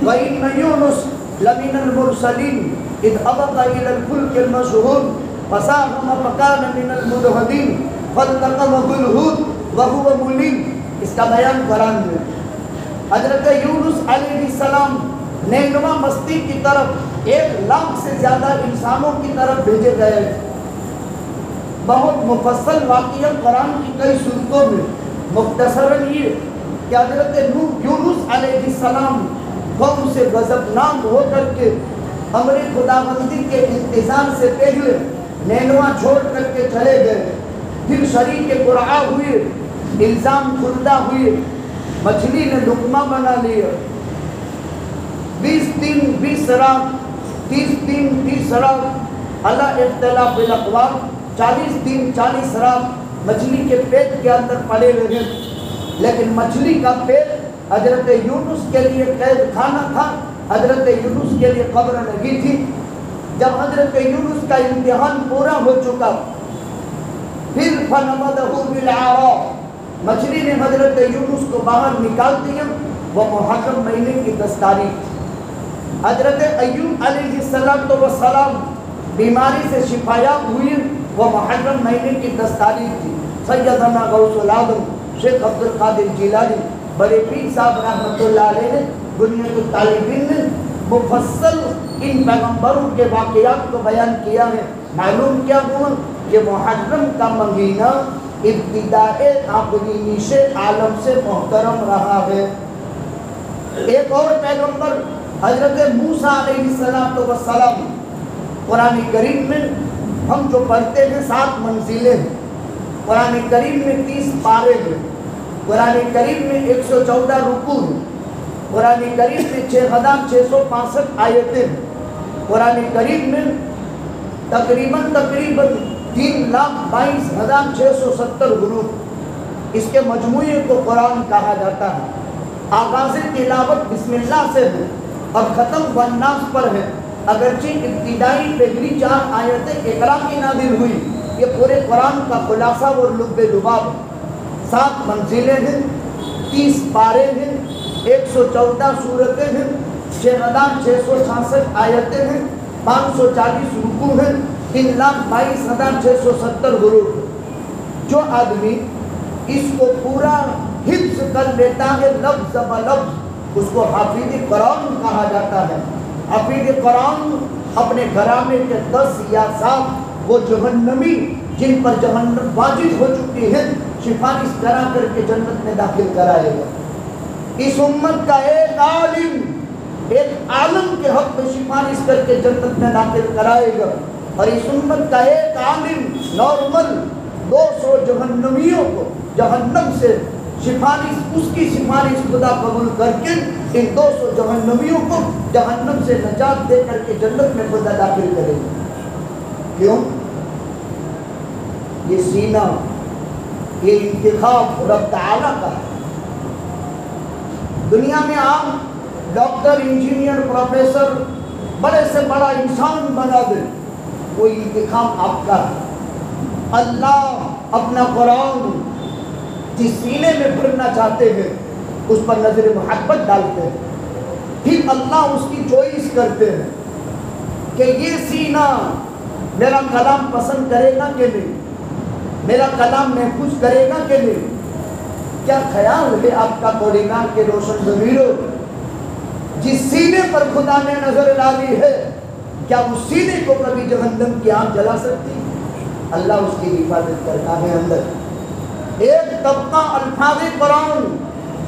وَإِنَّ يُونُسَ لَمِنَ الْمُرْسَلِينَ إِذْ أَبَقَ إِلَى الْفُلْكِ الْمَشْحُونِ فَسَاهَمَ فَكَانَ مِنَ الْمُدْحَضِينَ فَالْتَقَمَهُ الْحُوتُ وَهُوَ مُلِيمٌ۔ اس کا بیان قرآن میں۔ حضرت یونس علیہ السلام نینوا مستی کی طرف 1,00,000 سے زیادہ انسانوں کی طرف بھیجے گئے۔ بہت مفصل واقعہ قرآن کی کئی صورتوں میں، مختصراً یہ کہ حضرت یونس علیہ السلام قوم سے غضبناک ہو کر کے امر خداوندی کے انتظار سے پہلے نینوا چھوڑ کر کے چلے گئے۔ پھر شریک قرعہ ہوئے، الزام خوردہ ہوئے، مچھلی نے لقمہ بنا لیا۔ 20 دن 20 رات، 30 دن 30 رات، اللہ اختلاف الاقوال، 40 دن 40 رات مچھلی کے پیٹ کے اندر پڑے رہے۔ لیکن مچھلی کا پیٹ حضرت یونس کے لیے قید خانہ تھا، حضرت یونس کے لیے قبر لگی تھی۔ جب حضرت یونس کا امتحان پورا ہو چکا، پھر فَنَبَذَهُ بِالْعَرَاءِ، مچھلی نے حضرت یونس کو باہر نکال دیا۔ وہ محرم مہینے کی 10 تاریخ تھی۔ حضرت ایوب علیہ السلام بیماری سے شفایاب ہوئے، وہ محرم مہینے کی 10 تاریخ تھی۔ سیدنا غوث العظم شیخ عبد القادر جیلانی بڑے پیر صاحب رحمۃ اللہ علیہ نے بنیاد الطالبین نے مفصل ان پیغمبروں کے واقعات کو بیان کیا ہے۔ معلوم کیا ہوا کہ محرم کا مہینہ ابتداء آفرینش عالم سے محترم رہا ہے۔ ایک اور پیغمبر حضرت موسیٰ علیہ السلام، قرآن کریم میں ہم جو پڑھتے ہیں 7 منزلیں ہیں، قرآن کریم میں 30 پارے ہیں، قرآن کریم میں 114 رکوع ہیں، قرآن کریم میں 6,665 آیتیں ہیں، قرآن کریم میں تقریباً 3,22,670 حروف، اس کے مجموعے کو قرآن کہا جاتا ہے۔ آغاز تلاوت بسم اللہ سے ہے اور ختم والناس پر ہے، اگرچہ ابتدائی پہلی 4 آیتیں اقرا کی نازل ہوئی، یہ پورے قرآن کا خلاصہ اور لب لباب۔ 7 منزلیں ہیں، 30 پارے ہیں، 114 سورتیں ہیں، 6,666 آیتیں ہیں، 540 رکوع ہیں، 3,22,670 حروف۔ جو آدمی اس کو پورا حفظ کر لیتا ہے لفظ بلفظ، اس کو حافظ قرآن کہا جاتا ہے۔ حافظ قرآن اپنے گھرانے کے 10 یا 7 وہ جہنمی جن پر جہنم واجب ہو چکی ہے سفارش کرا کر کے جنت میں داخل کرائے گا۔ اس امت کا ایک عالم کے حق میں سفارش کر کے جنت میں داخل کرائے گا، اور اس امت کا ایک عالم نارمل 200 جہنمیوں کو جہنم سے سفارش، اس کی سفارش خدا قبول کر کے ان 200 جہنمیوں کو جہنم سے نجات دے کر کے جنت میں خدا داخل کرے گا۔ کیوں؟ یہ سینہ، یہ انتخاب رب تعالیٰ کا ہے۔ دنیا میں آپ ڈاکٹر، انجینئر، پروفیسر، بڑے سے بڑا انسان بنا دیں، وہ انتخاب آپ کا ہے۔ اللہ اپنا قرآن جس سینے میں بھرنا چاہتے ہیں اس پر نظر محبت ڈالتے ہیں، پھر اللہ اس کی چوائس کرتے ہیں کہ یہ سینہ میرا کلام پسند کرے گا کہ نہیں، میرا کلام محفوظ کرے گا کہ نہیں۔ کیا خیال ہے آپ کا کائنات کے روشن ضمیروں، جس سینے پر خدا نے نظر ڈالی ہے، کیا اس سینے کو کبھی جہنم کی آگ جلا سکتی؟ اللہ اس کی حفاظت کرتا ہے اندر۔ ایک طبقہ الفاظ قرآن،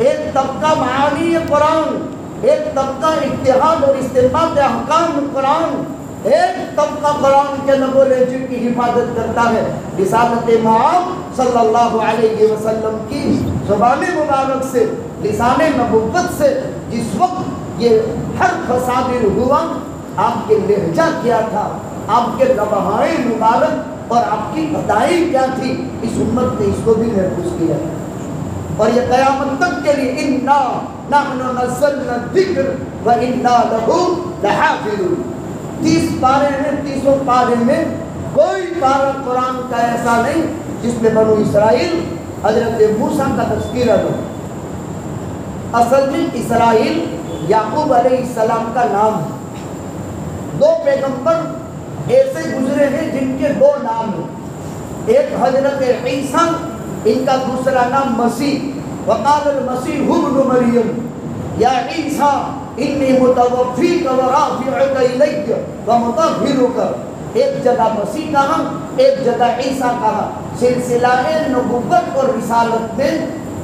ایک طبقہ معانی قرآن، ایک طبقہ اتحاد اور استنباط احکام قرآن، ایک طبقہ قرآن کے لب و لہجے کی حفاظت کرتا ہے۔ رسالت مآب صلی اللہ علیہ وسلم کی زبان مبارک سے، لسان نبوت سے جس وقت یہ حرف صادر ہوا، آپ کے لہجہ کیا تھا، آپ کے لبہائے مبارک اور آپ کی ادائی کیا تھی، اس امت نے اس کو بھی محفوظ کیا ہے۔ اور یہ قیامت تک کے لیے اِنَّا نَحْنُ نَزَّلْنَا الذِّكْرَ وَإِنَّا لَهُ لَحَافِظُونَ۔ 30 پارے میں، 30 پارے میں کوئی پارہ قرآن کا ایسا نہیں جس میں بنو اسرائیل حضرت موسیٰ کا تذکرہ ہو۔ اصل میں اسرائیل یعقوب علیہ السلام کا نام ہے۔ 2 پیغمبر ایسے گزرے ہیں جن کے 2 نام ہیں، ایک حضرت عیسیٰ، ان کا دوسرا نام مسیح۔ وقال المسیح ابن مریم یا عیسیٰ انی متوفیک ورافعک الیک ومطہرک۔ ایک جگہ مسیح کہا، ایک جگہ عیسیٰ کہا۔ سلسلہ نبوت اور رسالت میں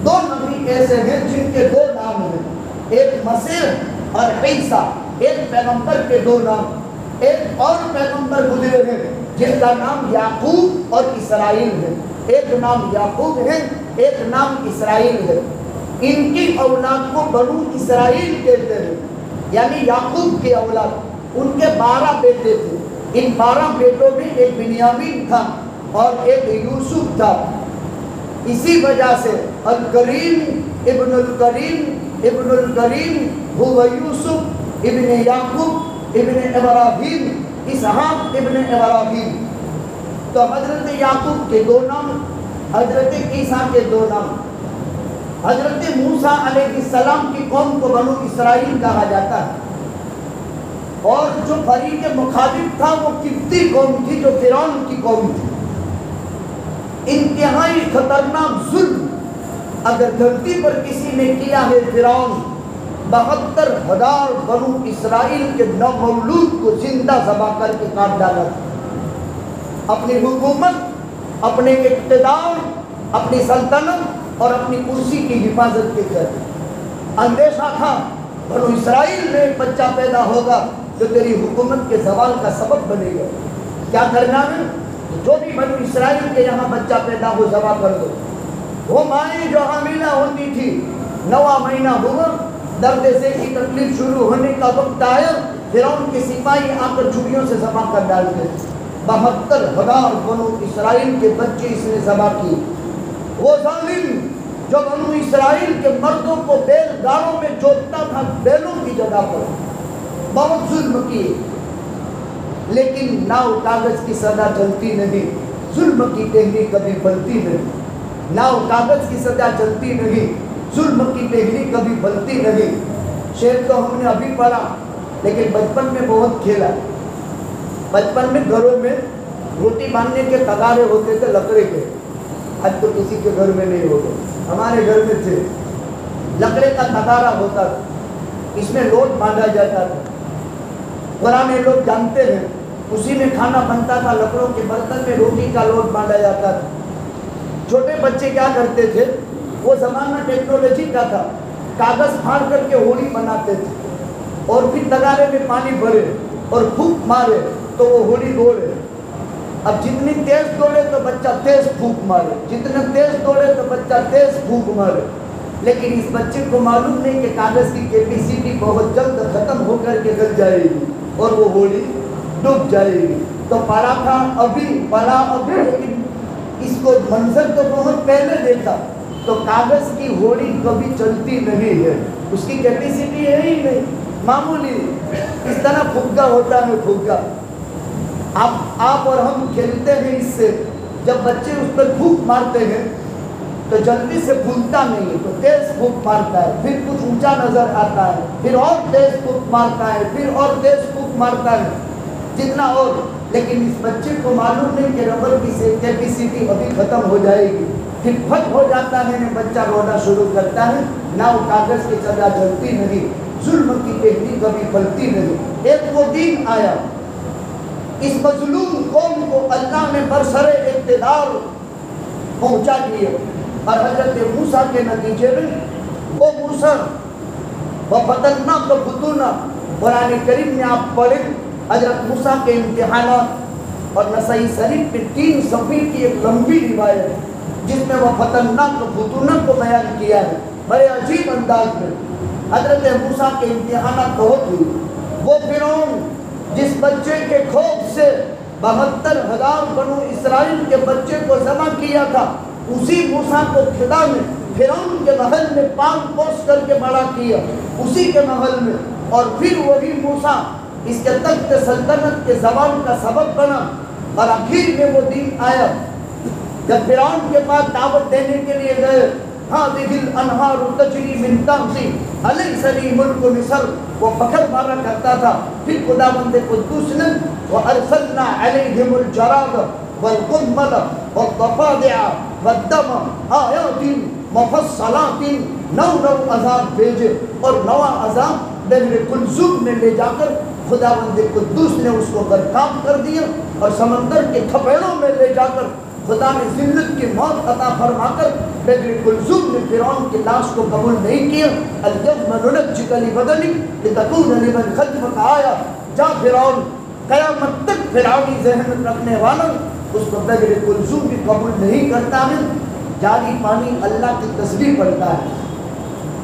2 نبی ایسے ہیں جن کے 2 نام ہیں، ایک مسیح اور عیسیٰ، ایک پیغمبر کے 2 نام۔ ایک اور پیغمبر گزرے ہیں جن کا نام یعقوب اور اسرائیل ہے، ایک نام یعقوب ہے، ایک نام اسرائیل ہے۔ ان کی اولاد کو بنو اسرائیل کہتے ہیں، یعنی یعقوب کی اولاد۔ ان کے 12 بیٹے تھے، ان 12 بیٹوں میں ایک بنیامین تھا اور ایک یوسف تھا۔ اسی وجہ سے الکریم ابن الکریم ابن الکریم هو یوسف ابن یعقوب ابن ابراہیم اسحاق ابن ابراہیم۔ تو حضرت یعقوب کے 2 نام، حضرت عیسیٰ کے 2 نام۔ حضرت موسیٰ علیہ السلام کی قوم کو بنو اسرائیل کہا جاتا ہے، اور جو فریق مخالف تھا وہ قبطی قوم تھی، جو فرعون کی قوم تھی۔ انتہائی خطرناک ظلم اگر دھرتی پر کسی نے کیا ہے فرعون، 72,000 بنو اسرائیل کے نومولود کو زندہ ذبح کر کے کاٹ ڈالا تھا۔ اپنی حکومت، اپنے اقتدار، اپنی سلطنت اور اپنی کرسی کی حفاظت کے لیے اندیشہ تھا بنو اسرائیل میں ایک بچہ پیدا ہوگا جو تیری حکومت کے زوال کا سبب بنے گا۔ کیا کرنا ہے؟ جو بھی بنو اسرائیل کے یہاں بچہ پیدا ہو ذبح کر دو۔ وہ مائیں جو حاملہ ہوتی تھی، 9واں مہینہ ہوا، درد سے کی تکلیف شروع ہونے کا وقت آیا، فرعون کے سپاہی آ کر چھریوں سے ذبح کر ڈالتے تھے۔ 72,000 بنو اسرائیل کے بچے اس نے ذبح کیے۔ وہ ظالم جو بنو اسرائیل کے مردوں کو بیل گاڑوں میں جوتتا تھا، بیلوں کی جگہ پر بہت ظلم کیے، لیکن ناؤ کاغذ کی سزا چلتی نہیں، ظلم کی ٹہنی کبھی بلتی نہیں۔ ناؤ کاغذ کی سزا چلتی نہیں، ظلم کی ٹہنی کبھی بلتی نہیں۔ شعر تو ہم نے ابھی پڑھا، لیکن بچپن میں بہت کھیلا۔ بچپن میں گھروں میں روٹی باندھنے کے تغارے ہوتے تھے لکڑے کے، آج تو کسی کے گھر میں نہیں ہوتے، ہمارے گھر میں تھے۔ لکڑے کا تغارہ ہوتا تھا، اس میں لوٹ باندھا جاتا تھا، پرانے لوگ جانتے ہیں، اسی میں کھانا بنتا تھا، لکڑوں کے برتن میں روٹی کا لوٹ باندھا جاتا تھا۔ چھوٹے بچے کیا کرتے تھے، وہ زمانہ ٹیکنالوجی کا تھا، کاغذ پھاڑ کر کے ہوڑی بناتے تھے اور پھر تغارے میں پانی بھرے اور پھونک مارے تو وہ ہوڑی دوڑے۔ اب جتنی تیز دوڑے تو بچہ تیز پھونک مارے، جتنا تیز دوڑے تو بچہ تیز پھونک مارے، لیکن اس بچے کو معلوم نہیں کہ کاغذ کی کیپیسٹی بہت جلد ختم ہو کر کے گل جائے گی اور وہ ہوڑی ڈوب جائے گی۔ تو پڑھا تھا ابھی، لیکن اس کو منظر تو بہت پہلے دیکھا، تو کاغذ کی ہوڑی کبھی چلتی نہیں ہے، اس کی کیپیسٹی ہے ہی نہیں، معمولی اس طرح پھگا ہوتا ہے، پھگا۔ آپ اور ہم کھیلتے ہیں اس سے، جب بچے اس پر پھونک مارتے ہیں تو جلدی سے بھولتا نہیں ہے، تو تیز پھونک مارتا ہے، پھر کچھ اونچا نظر آتا ہے، پھر اور تیز پھونک مارتا ہے، پھر اور تیز پھونک مارتا ہے، جتنا اور. لیکن اس بچے کو معلوم نہیں کہ ربر کی کیپیسٹی ابھی ختم ہو جائے گی. پھر پھٹ ہو جاتا ہے، بچہ رونا شروع کرتا ہے. نہ وہ کاغذ کی سزا جلتی نہیں، ظلم کی پہلی کبھی پلتی نہیں. ایک وہ دن آیا، اس مظلوم قوم کو اللہ نے برسر اقتدار پہنچا دیا، اور حضرت موسیٰ کے نتیجے میں وہ موسیٰ وَفَتَنَّا فَفُتُونَا، قرآن کریم میں آپ پڑھیں حضرت موسیٰ کے امتحانات. اور نسائی شریف میں 3 صفحے کی ایک لمبی روایت جس میں وَفَتَنَّا فَفُتُونَا کو بیان کیا ہے بڑے عجیب انداز میں. حضرت موسیٰ کے امتحانات بہت ہوئی. وہ فرعون جس بچے کے خوف سے 72,000 بنو اسرائیل کے بچے کو ذبح کیا تھا، اسی موسیٰ کو خدا نے فرعون کے محل میں 5 پوس کر کے بڑا کیا، اسی کے محل میں. اور پھر وہی موسیٰ اس کے تخت سلطنت کے زوال کا سبب بنا. اور آخر میں وہ دن آیا جب فرعون کے پاس دعوت دینے کے لیے گئے. هذه الانہار تجری من تحتی الیس لی ملک مصر، وہ فخر مارا کرتا تھا. پھر خداوند قدوس نے وارسلنا علیہم الجراد والقمل والضفادع والدم آیات مفصلات، 9 عذاب بھیجے. اور 9 عذاب بحر کلثوم میں لے جا کر خداوند قدوس نے اس کو برطاب کر دیا، اور سمندر کے تھپیڑوں میں لے جا کر خدا نے ذلت کی موت عطا فرما کر بحر کلثوم نے فرعون کی لاش کو قبول نہیں کیا. الیوم ننجیک ببدنک لتکون لمن خلفک آیہ. جا فرعون، قیامت تک فرعونی ذہن رکھنے والا اس کو بحر کلثوم بھی قبول نہیں کرتا ہے. جاری پانی اللہ کی تسبیح پڑھتا ہے،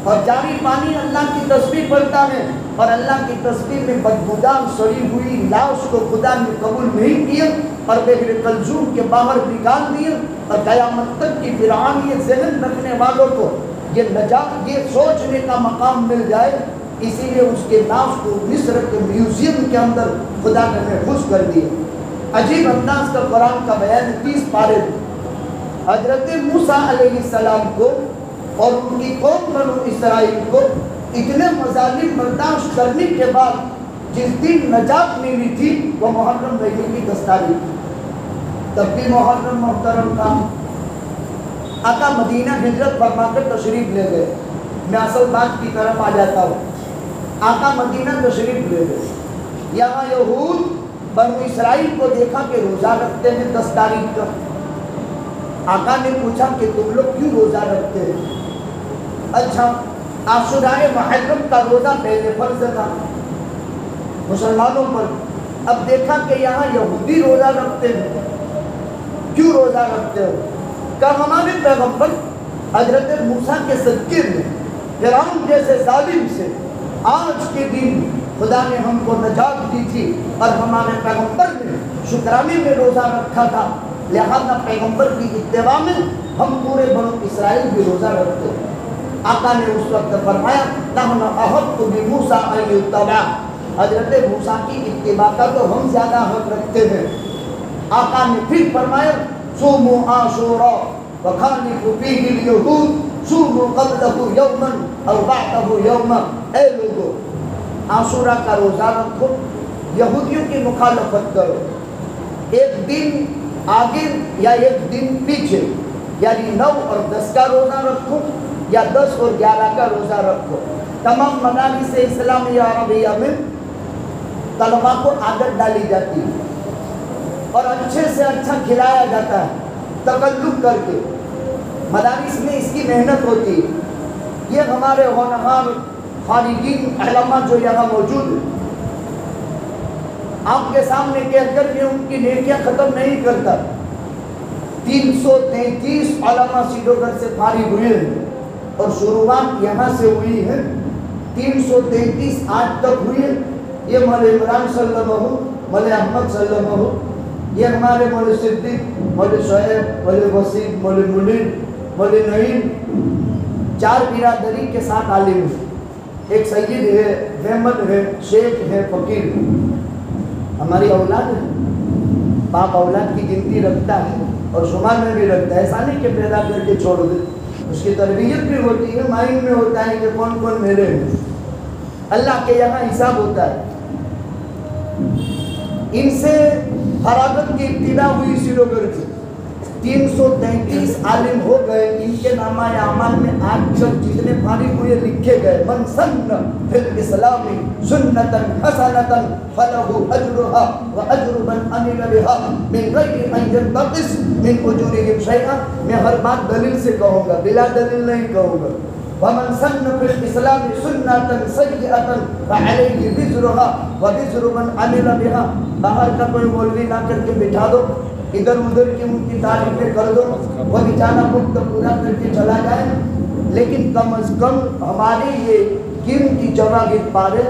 اور جاری پانی اللہ کی تسبیح پڑھتا ہے، اور اللہ کی تسبیح میں بدبودار سڑی ہوئی لاش کو خدا نے قبول نہیں کیا اور بحر کلثوم کے باہر نکال دیا. اور قیامت تک کی فرعونی ذہن رکھنے والوں کو یہ نجات، یہ سوچنے کا مقام مل جائے. اسی لیے اس کے لاش کو مصر کے میوزیم کے اندر خدا نے محفوظ کر دیا. عجیب انداز کا قرآن کا بیان 30 پارے. حضرت موسیٰ علیہ السلام کو اور ان کی قوم بنو اسرائیل کو اتنے مظالم برداشت کرنے کے بعد جس دن نجات ملی تھی وہ محرم مہینے کی 10 تاریخ. تب بھی محرم محترم تھا. آقا مدینہ ہجرت فرما کر تشریف لے گئے. میں اصل بات کی طرف آ جاتا ہوں. آقا مدینہ تشریف لے گئے. یہاں یہود بنو اسرائیل کو دیکھا کہ روزہ رکھتے ہیں 10 تاریخ کا. آقا نے پوچھا کہ تم لوگ کیوں روزہ رکھتے ہیں؟ اچھا، عاشوراء محرم کا روزہ پہلے فرض تھا مسلمانوں پر. اب دیکھا کہ یہاں یہودی روزہ رکھتے ہیں، کیوں روزہ رکھتے ہو؟ کہ ہمارے پیغمبر حضرت موسیٰ کے صدقے میں فرعون جیسے ظالم سے آج کے دن خدا نے ہم کو نجات دی تھی، اور ہمارے پیغمبر نے شکرانے میں روزہ رکھا تھا، لہذا پیغمبر کی اتباع میں ہم پورے بنو اسرائیل بھی روزہ رکھتے ہیں. آقا نے اس وقت فرمایا نحن احق بموسیٰ ان یتبع، حضرت موسیٰ کی اتباع کا تو ہم زیادہ حق رکھتے ہیں. آقا نے پھر فرمایا صوموا عاشوراء وخالفوا فیہ الیہود صوموا قبلہ یوما او بعدہ یوما. اے لوگو، عاشوراء کا روزہ رکھو، یہودیوں کی مخالفت کرو، ایک دن آگے یا ایک دن پیچھے، یعنی 9 اور 10 کا روزہ رکھو یا 10 اور 11 کا روزہ رکھو. تمام مدارس اسلامیہ عربیہ میں طلباء کو عادت ڈالی جاتی ہے اور اچھے سے اچھا کھلایا جاتا ہے تکلف کر کے. مدارس میں اس کی محنت ہوتی ہے. یہ ہمارے ہونہار خارجین علماء جو یہاں موجود ہیں، آپ کے سامنے کہہ کر کے ان کی نیکیاں ختم نہیں کرتا. 333 علماء سیدھو گھر سے فارغ ہوئے ہیں اور شروعات یہاں سے ہوئی ہے. 333 آج تک ہوئی ہے. یہ مولوی عمران صلی اللہ علیہ وسلم، مولوی احمد صلی اللہ علیہ وسلم، یہ ہمارے مولوی صدیق، مولوی شعیب، مولوی وسیم، مولوی منیر، مولوی نعیم، 4 برادری کے ساتھ عالم ہیں. ایک سید ہے، محمد ہے، شیخ ہے، فقیر ہے. ہماری اولاد ہے. باپ اولاد کی گنتی رکھتا ہے اور شمار میں بھی رکھتا ہے. ایسا نہیں کہ پیدا کر کے چھوڑ دے. اس کی تربیت بھی ہوتی ہے، مائنڈ میں ہوتا ہے کہ کون کون میرے ہیں، اللہ کے یہاں حساب ہوتا ہے۔ ان سے فراغت کی ابتدا ہوئی سری نگر کی، 333 عالم ہو گئے، ان کے نامہ اعمال میں آج تک جتنے فارغ ہوئے لکھے گئے، من سن فی الاسلام سنتا حسنتا فلہ اجرھا واجر من عمل بها من غیر ان ينتقص من اجورهم شیئا۔ میں ہر بات دلیل سے کہوں گا، بلا دلیل نہیں کہوں گا۔ ومن سن فی الاسلام سنتا سیئتا فعلیہ وزرها ووزر من عمل بها۔ باہر کا کوئی مولوی لا کر کے بٹھا دو، ادھر ادھر کی ان کی تعریفیں کر دو، وہ بیچارہ وقت پورا کر کے چلا جائے، لیکن کم از کم ہماری یہ قیمتی جواہر پارے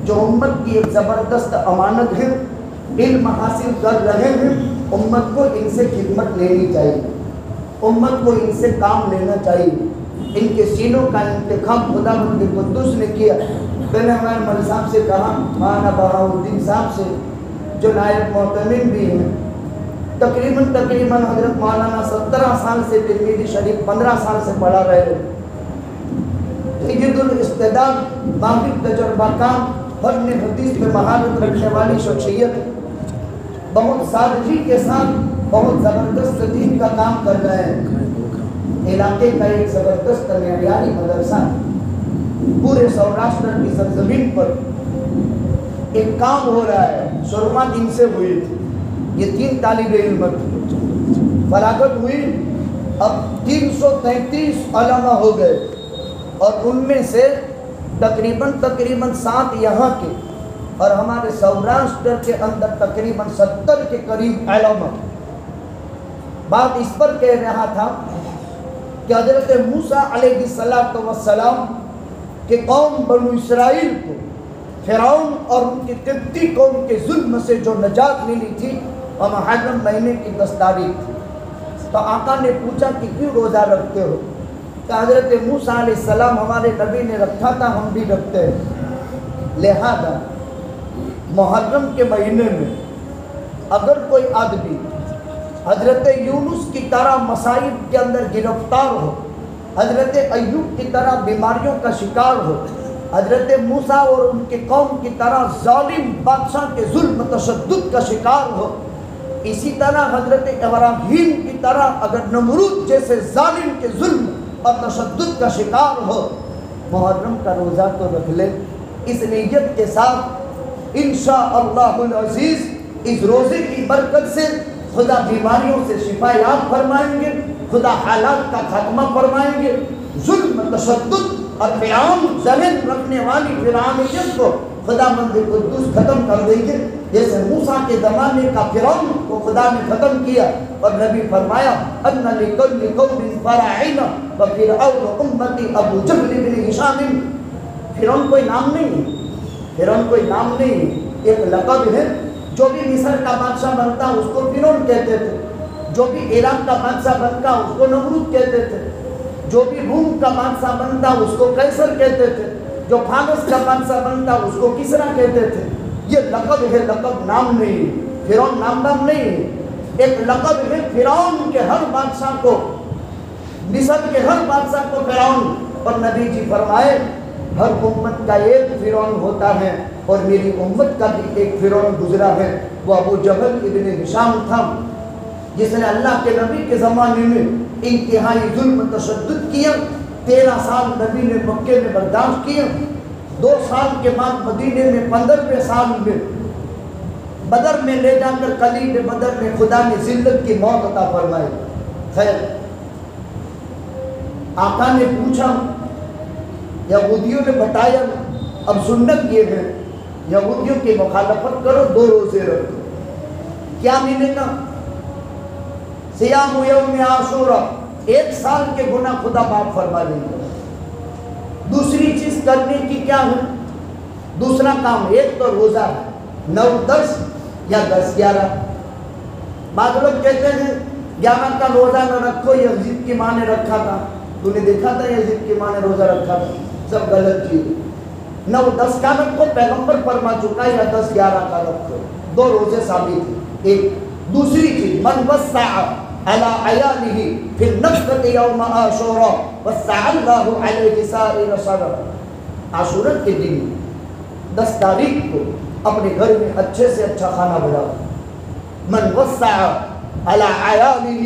جو امت کی ایک زبردست امانت ہے، علم حاصل کر رہے ہیں، امت کو ان سے خدمت لینی چاہیے، امت کو ان سے کام لینا چاہیے۔ ان کے سینوں کا انتخاب خدا بند قدوس نے کیا۔ میں نے ہمارے مول صاحب سے کہا، مولانا بہاؤالدین صاحب سے جو نائب معتمد بھی ہیں، تقریباً حضرت مولانا 17 سال سے ترمذی شریف 15 سال سے پڑھا رہے ہیں، جد الاستعداد، ماہر تجربہ کار، فن حدیث میں مہارت رکھنے والی شخصیت، بہت سادگی کے ساتھ بہت زبردست دین کا کام کر رہے ہیں۔ علاقے کا ایک زبردست معیاری مدرسہ پورے سوراشٹر کی سرزمین پر ایک کام ہو رہا ہے، شروعات ان سے ہوئی تھی۔ یہ 3 طالب علم فراغت ہوئی، اب 333 علماء ہو گئے، اور ان میں سے تقریباً 7 یہاں کے، اور ہمارے سوراشٹر کے اندر تقریباً 70 کے قریب علماء۔ بات اس پر کہہ رہا تھا کہ حضرت موسیٰ علیہ السلام کہ قوم بنو اسرائیل کو فرعون اور ان کی قبطی قوم کے ظلم سے جو نجات ملی تھی اور محرم مہینے کی 10 تاریخ تھی، تو آقا نے پوچھا کہ کیوں روزہ رکھتے ہو؟ کہ حضرت موسیٰ علیہ السلام ہمارے نبی نے رکھا تھا، ہم بھی رکھتے ہیں، لہذا محرم کے مہینے میں اگر کوئی آدمی حضرت یونس کی طرح مصائب کے اندر گرفتار ہو، حضرت ایوب کی طرح بیماریوں کا شکار ہو، حضرت موسیٰ اور ان کے قوم کی طرح ظالم بادشاہ کے ظلم تشدد کا شکار ہو، اسی طرح حضرت ابراہیم کی طرح اگر نمرود جیسے ظالم کے ظلم اور تشدد کا شکار ہو، محرم کا روزہ تو رکھ لے۔ اس نیت کے ساتھ انشاءاللہ العزیز اس روزے کی برکت سے خدا بیماریوں سے شفا یاب فرمائیں گے، خدا حالات کا خاتمہ فرمائیں گے، ظلم تشدد اور فرعون ذہن رکھنے والی فرعونیت کو خدا مند قدوس ختم کر دیں گے، جیسے موسیٰ کے زمانے کا فرعون کو خدا نے ختم کیا۔ اور نبی فرمایا ان لکل قوم فرعون وفرعون امتی ابو جہل بن ہشام۔ فرعون کوئی نام نہیں ہے، فرعون کوئی نام نہیں ہے، ایک لقب ہے۔ جو بھی مصر کا بادشاہ بنتا اس کو فرعون کہتے تھے، جو بھی عراق کا بادشاہ بنتا اس کو نمرود کہتے تھے، جو بھی روم کا بادشاہ بنتا اس کو قیصر کہتے تھے، جو فارس کا بادشاہ بنتا اس کو کسرا کہتے تھے۔ یہ لقب ہے، لقب نام نہیں ہے، فرعون نام نہیں ہے، ایک لقب ہے۔ فرعون کے ہر بادشاہ کو، مصر کے ہر بادشاہ کو فرعون، اور نبی جی فرمائے ہر امت کا ایک فرعون ہوتا ہے، اور میری امت کا بھی ایک فرعون گزرا ہے، وہ ابو جہل ابن ہشام تھا، جس نے اللہ کے نبی کے زمانے میں انتہائی ظلم تشدد کیا۔ 13 سال نبی نے مکے میں برداشت کیا، 2 سال کے بعد مدینے میں 15ویں سال میں بدر میں لے جا کر قلیب بدر میں خدا نے ذلت کی موت عطا فرمائی۔ خیر، آقا نے پوچھا، یہودیوں نے بتایا اب سنت یہ ہے یہودیوں کی مخالفت کرو، 2 روزے رکھو، کیا ملے گا؟ صیام یوم عاشوراء، 1 سال کے گناہ خدا معاف فرما دیں گے۔ دوسری چیز کرنے کی کیا ہے؟ دوسرا کام، ایک تو روزہ ہے، 9-10 یا 10-11۔ بعض لوگ کہتے ہیں 11 کا روزہ نہ رکھو، یزید کی ماں نے رکھا تھا، تو نے دیکھا تھا یزید کی ماں نے روزہ رکھا تھا، سب غلط چیز۔ 9-10 کا رکھو، پیغمبر فرما چکا ہے، یا 10-11 کا رکھو، 2 روزے ثابت ہیں۔ ایک دوسری چیز، من وسع على عياله في النفقة يوم عاشوراء وسع الله عليه سائر صبر. عاشورت کے دن 10 تاریخ کو اپنے گھر میں اچھے سے اچھا کھانا بناؤ. من وسع على عياله,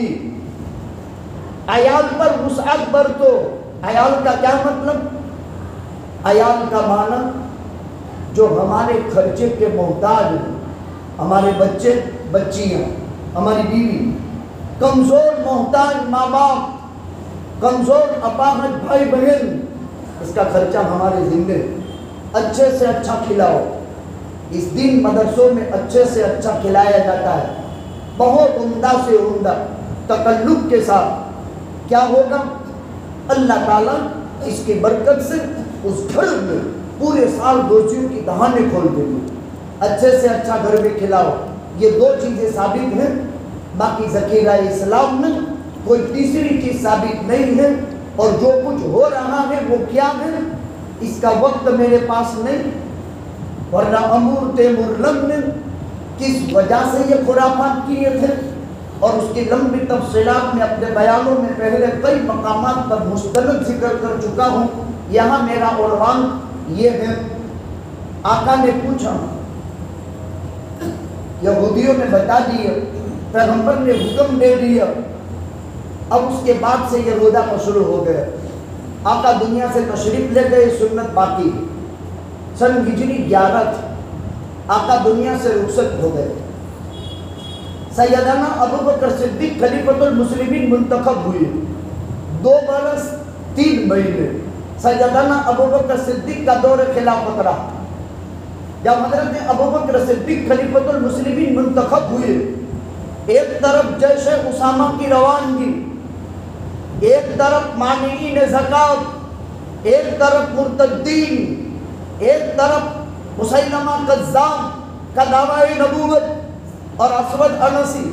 عیال پر وسعت برتو. عیال کا کیا مطلب؟ عیال کا معنی جو ہمارے خرچے کے محتاج ہیں, ہمارے بچے بچیاں, ہماری بیوی, کمزور محتاج ماں باپ, کمزور اپاہج بھائی بہن, اس کا خرچہ ہمارے ذمے. اچھے سے اچھا کھلاؤ. اس دن مدرسوں میں اچھے سے اچھا کھلایا جاتا ہے, بہت عمدہ سے عمدہ تکلف کے ساتھ. کیا ہوگا؟ اللہ تعالیٰ اس کی برکت سے اس گھر میں پورے سال روزیوں کی دہانیں کھول دیں گے. اچھے سے اچھا گھر میں کھلاؤ. یہ 2 چیزیں ثابت ہیں, باقی ذخیرہ اسلام میں کوئی تیسری چیز ثابت نہیں ہے. اور جو کچھ ہو رہا ہے وہ کیا ہے اس کا وقت میرے پاس نہیں, ورنہ امور تیمورلنگ نے کس وجہ سے یہ خرافات کیے تھے اور اس کی لمبی تفصیلات میں اپنے بیانوں میں پہلے کئی مقامات پر مستند ذکر کر چکا ہوں. یہاں میرا عنوان یہ ہے. آقا نے پوچھا, یہودیوں نے بتا دیا, پیغمبر نے حکم دے دیا, اب اس کے بعد سے یہ روزہ شروع ہو گیا. آقا دنیا سے تشریف لے گئے, سنت باقی. سن ہجری 11 تھی, آقا دنیا سے رخصت ہو گئے. سیدنا ابوبکر صدیق خلیفۃ المسلمین منتخب ہوئے. 2 برس 3 مہینے سیدنا ابوبکر صدیق کا دور خلافت رہا. جب حضرت ابوبکر صدیق خلیفۃ المسلمین منتخب ہوئے, ایک طرف جیش اسامہ کی روانگی, ایک طرف مانعین زکات, ایک طرف مرتدین, ایک طرف مسیلمہ کذاب کا دعوی نبوت اور اسود انسی.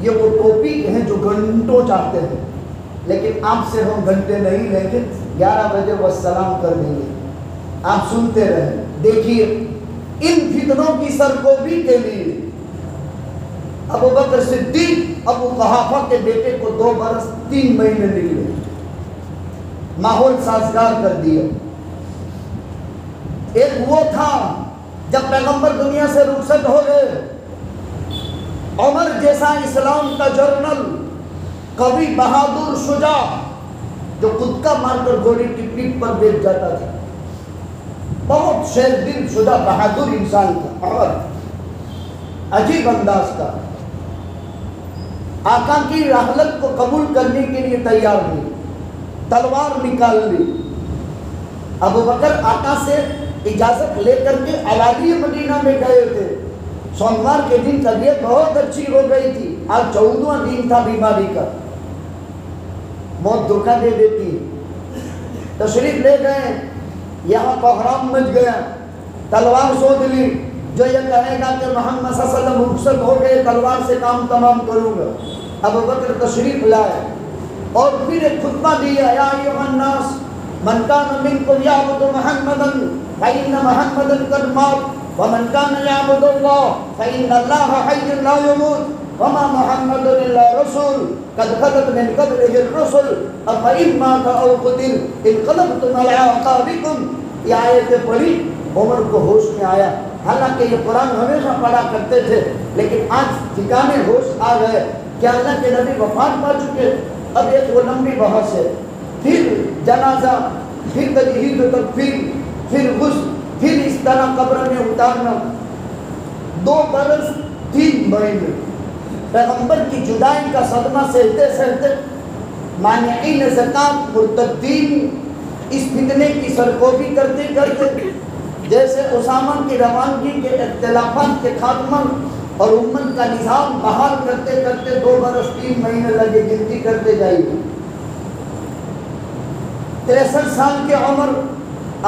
یہ وہ ٹوپی ہیں جو گھنٹوں چاہتے ہیں, لیکن آپ سے ہم گھنٹے نہیں لیں گے, 11 بجے والسلام کر دیں گے. آپ سنتے رہیں. دیکھیے ان فتنوں کی سرکوبی کے لیے ابوبکر صدیق ابو قحافہ کے بیٹے کو 2 برس 3 مہینے نکلے, ماحول سازگار کر دیا. ایک وہ تھا جب پیغمبر دنیا سے رخصت ہو گئے, عمر جیسا اسلام کا جرنل, قوی بہادر شجاع, جو خود کا مار کر گھوڑے کی پیٹھ پر بیٹھ جاتا تھا, بہت شیر دل شجاع بہادر انسان تھا. عمر عجیب انداز کا, آقا کی رحلت کو قبول کرنے کے لیے تیار ہوئی, تلوار نکال لی. ابوبکر آقا سے اجازت لے کر کے اعالی مدینہ میں گئے تھے. سوموار کے دن طبیعت بہت اچھی ہو گئی تھی, آج 14واں دن تھا بیماری کا. موت دھوکہ دے دیتی. تشریف لے گئے, یہاں کوحرام مچ گیا, تلوار سود لی. جو یہ کہے گا کہ محمد صلی اللہ علیہ وسلم رخصت ہو گئے, تلوار سے کام تمام کروں گا. ابوبکر تشریف لائے اور پھر ایک خطبہ دیا, یا ایھا الناس من کان منکم یعبد محمدا فإن محمدا قد مات ومن كان يعبد الله فإن الله حي لا يموت وما محمد إلا رسول قد خلت من قبله الرسل أفإن مات أو قتل انقلبتم على أعقابكم. یہ آیتیں پڑھی, عمر کو ہوش میں آیا. حالانکہ یہ قرآن ہمیشہ پڑھا کرتے تھے, لیکن آج ٹھکانے ہوش آ گئے کہ اللہ کے نبی وفات پا چکے. اب ایک وہ لمبی بحث ہے, پھر جنازہ, پھر تجہیز و تکفین, پھر غسل, پھر اس طرح قبر میں اتارنا. 2 برس 3 مہینے پیغمبر کی جدائی کا صدمہ سہتے سہتے, مانعین زکات, مرتدین اس فتنے کی سرکوبی کرتے کرتے, جیسے اسامہ کی روانگی کے اختلافات کے خاتمہ اور امت کا نظام بحال کرتے کرتے 2 برس 3 مہینے لگے. گنتی کرتے جائیے. 63 سال کے عمر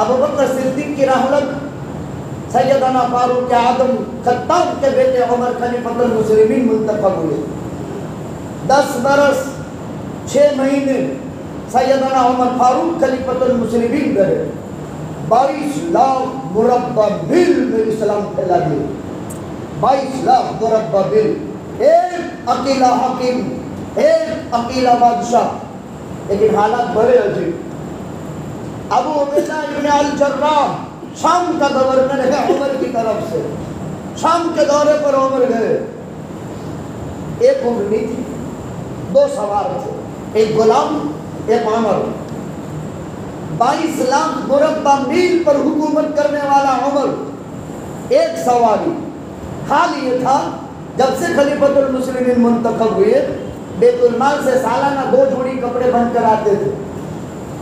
ابوبکر صدیق کی رحلت, سیدنا فاروق اعظم خطاب کے بیٹے عمر خلیفۃ المسلمین منتخب ہوئے. 10 برس 6 مہینے سیدنا عمر فاروق خلیفۃ المسلمین رہے. 22 لاکھ مربع میل میں اسلام پھیلا دیا. 22 لاکھ مربع میل. ایک اکیلا حاکم ایک اکیلا بادشاہ، لیکن حالات بڑے عجیب۔ ابو عبیدہ ابن الجراح شام کا گورنر ہے عمر کی طرف سے، شام کے دورے پر عمر گئے۔ ایک اونٹنی تھی، 2 سوار تھے، ایک غلام ایک عمر۔ 22 لاکھ مربع میل پر حکومت کرنے والا عمر، ایک سواری۔ حال یہ تھا جب سے خلیفۃ المسلمین منتخب ہوئے، بیت المال سے سالانہ 2 جوڑی کپڑے بن کر آتے تھے،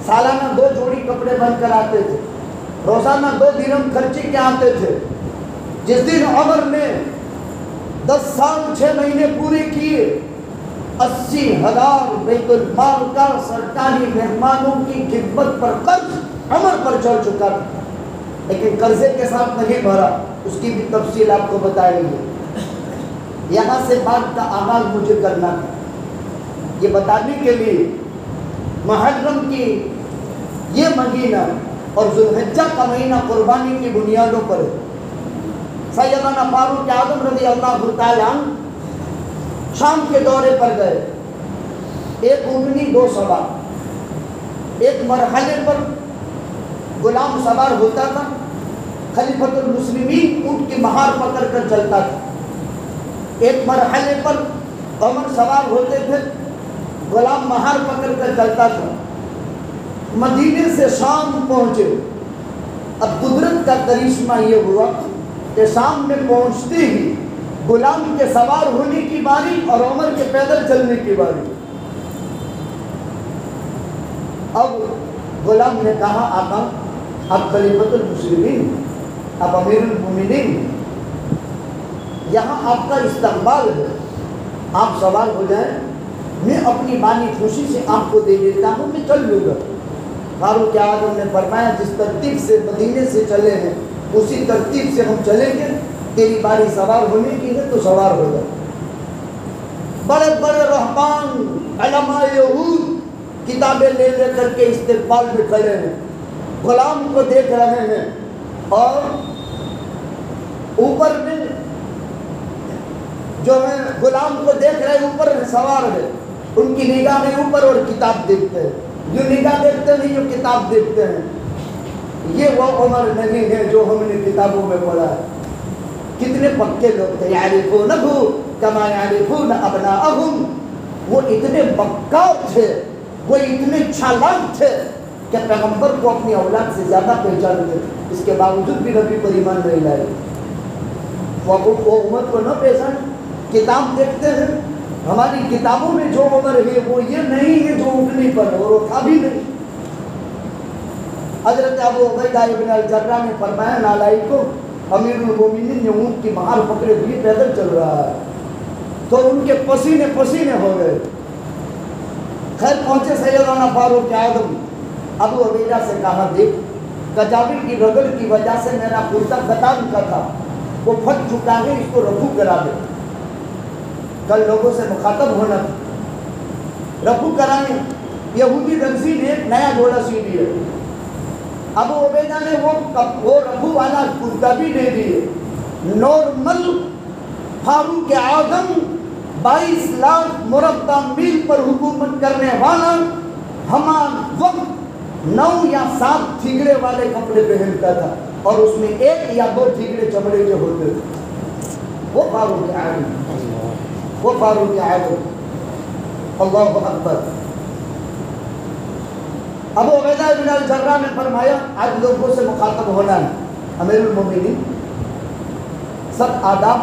سالانہ 2 جوڑی کپڑے بن کر آتے تھے، روزانہ 2 درہم خرچی کے آتے تھے۔ جس دن عمر نے 10 سال 6 مہینے پورے کیے، 80,000 بیت المال کا سرکاری مہمانوں کی خدمت پر قرض عمر پر چڑھ چکا تھا، لیکن قرضے کے ساتھ نہیں بھرا۔ اس کی بھی تفصیل آپ کو بتائیں گے۔ یہاں سے بات کا آغاز مجھے کرنا ہے، یہ بتانے کے لیے محرم کی یہ مہینہ اور ذوالحجہ کا مہینہ قربانی کی بنیادوں پر ہے۔ سیدنا فاروق اعظم رضی اللہ تعالیٰ عنہ شام کے دورے پر گئے، ایک اونٹنی 2 سوار۔ ایک مرحلے پر غلام سوار ہوتا تھا، خلیفۃ المسلمین اونٹ کی مہار پکڑ کر چلتا تھا۔ ایک مرحلے پر عمر سوار ہوتے تھے، غلام مہار پکڑ کر چلتا تھا۔ مدینے سے شام پہنچے۔ اب قدرت کا کرشمہ یہ ہوا کہ شام میں پہنچتے ہی غلام کے سوار ہونے کی باری اور عمر کے پیدل چلنے کی باری۔ اب غلام نے کہا آقا آپ خلیفۃ المسلمین، آپ امیر المومنین، یہاں آپ کا استقبال ہے، آپ سوار ہو جائیں، میں اپنی بانی خوشی سے آپ کو دے دیتا ہوں، میں چل لوں گا۔ فاروق اعظم نے فرمایا جس ترتیب سے مدینے سے چلے ہیں اسی ترتیب سے ہم چلیں گے، تیری باری سوار ہونے کی ہے تو سوار ہو جائے۔ بڑے بڑے رہبان علماء یہود کتابیں لے لے کر کے استقبال میں کھڑے ہیں، غلام کو دیکھ رہے ہیں، اور اوپر میں جو ہے غلام کو دیکھ رہے ہیں، اوپر سوار ہے، ان کی نگاہیں اوپر اور کتاب دیکھتے ہیں، جو نگاہ دیکھتے نہیں جو کتاب دیکھتے ہیں۔ یہ وہ عمر نہیں ہے جو ہم نے کتابوں میں پڑھا ہے۔ کتنے پکے لوگ تھے، یعرفونہ کما یعرفون ابناءہم، وہ اتنے مکار تھے، وہ اتنے چالاک تھے کہ پیغمبر کو اپنی اولاد سے زیادہ پہچانتے تھے، اس کے باوجود بھی نبی پر ایمان نہیں لائے۔ وہ امت کو نہ پہچانے، کتاب دیکھتے ہیں، ہماری کتابوں میں جو عمر ہے وہ یہ نہیں ہے جو اونٹنی پر ہے، اور وہ تھا بھی نہیں۔ حضرت ابو عبیدہ ابن الجراح نے فرمایا نالائکو، امیر المومنین نے اونٹ کی مہار پکڑے ہوئے پیدل چل رہا ہے، تو ان کے پسینے پسینے ہو گئے۔ خیر پہنچے سیدنا فاروق اعظم، ابو عبیدہ سے کہا دیکھ کجاوی کی رگڑ کی وجہ سے میرا کرتا کتان کا تھا وہ پھٹ چکا ہے، اس کو رفو کرا دے، کل لوگوں سے مخاطب ہونا تھا، رفو کرائیں۔ یہودی رمزی نے ایک نیا جوڑا سی دیا، ابو عبیدہ نے وہ رفو والا کرتا بھی دے دیے۔ نارمل فاروق اعظم 22 لاکھ مربع میل پر حکومت کرنے والا ہمارا وقت 9 یا 7 تھیگڑے والے کپڑے پہنتا تھا، اور اس میں 1 یا 2 تھیگڑے چمڑے کے ہوتے تھے۔ وہ فاروق اعظم، وہ فاروق اعظم، اللہ اکبر۔ ابو عبیدہ ابن الجراح نے فرمایا آج لوگوں سے مخاطب ہونا ہے، امیر المومنین سب آداب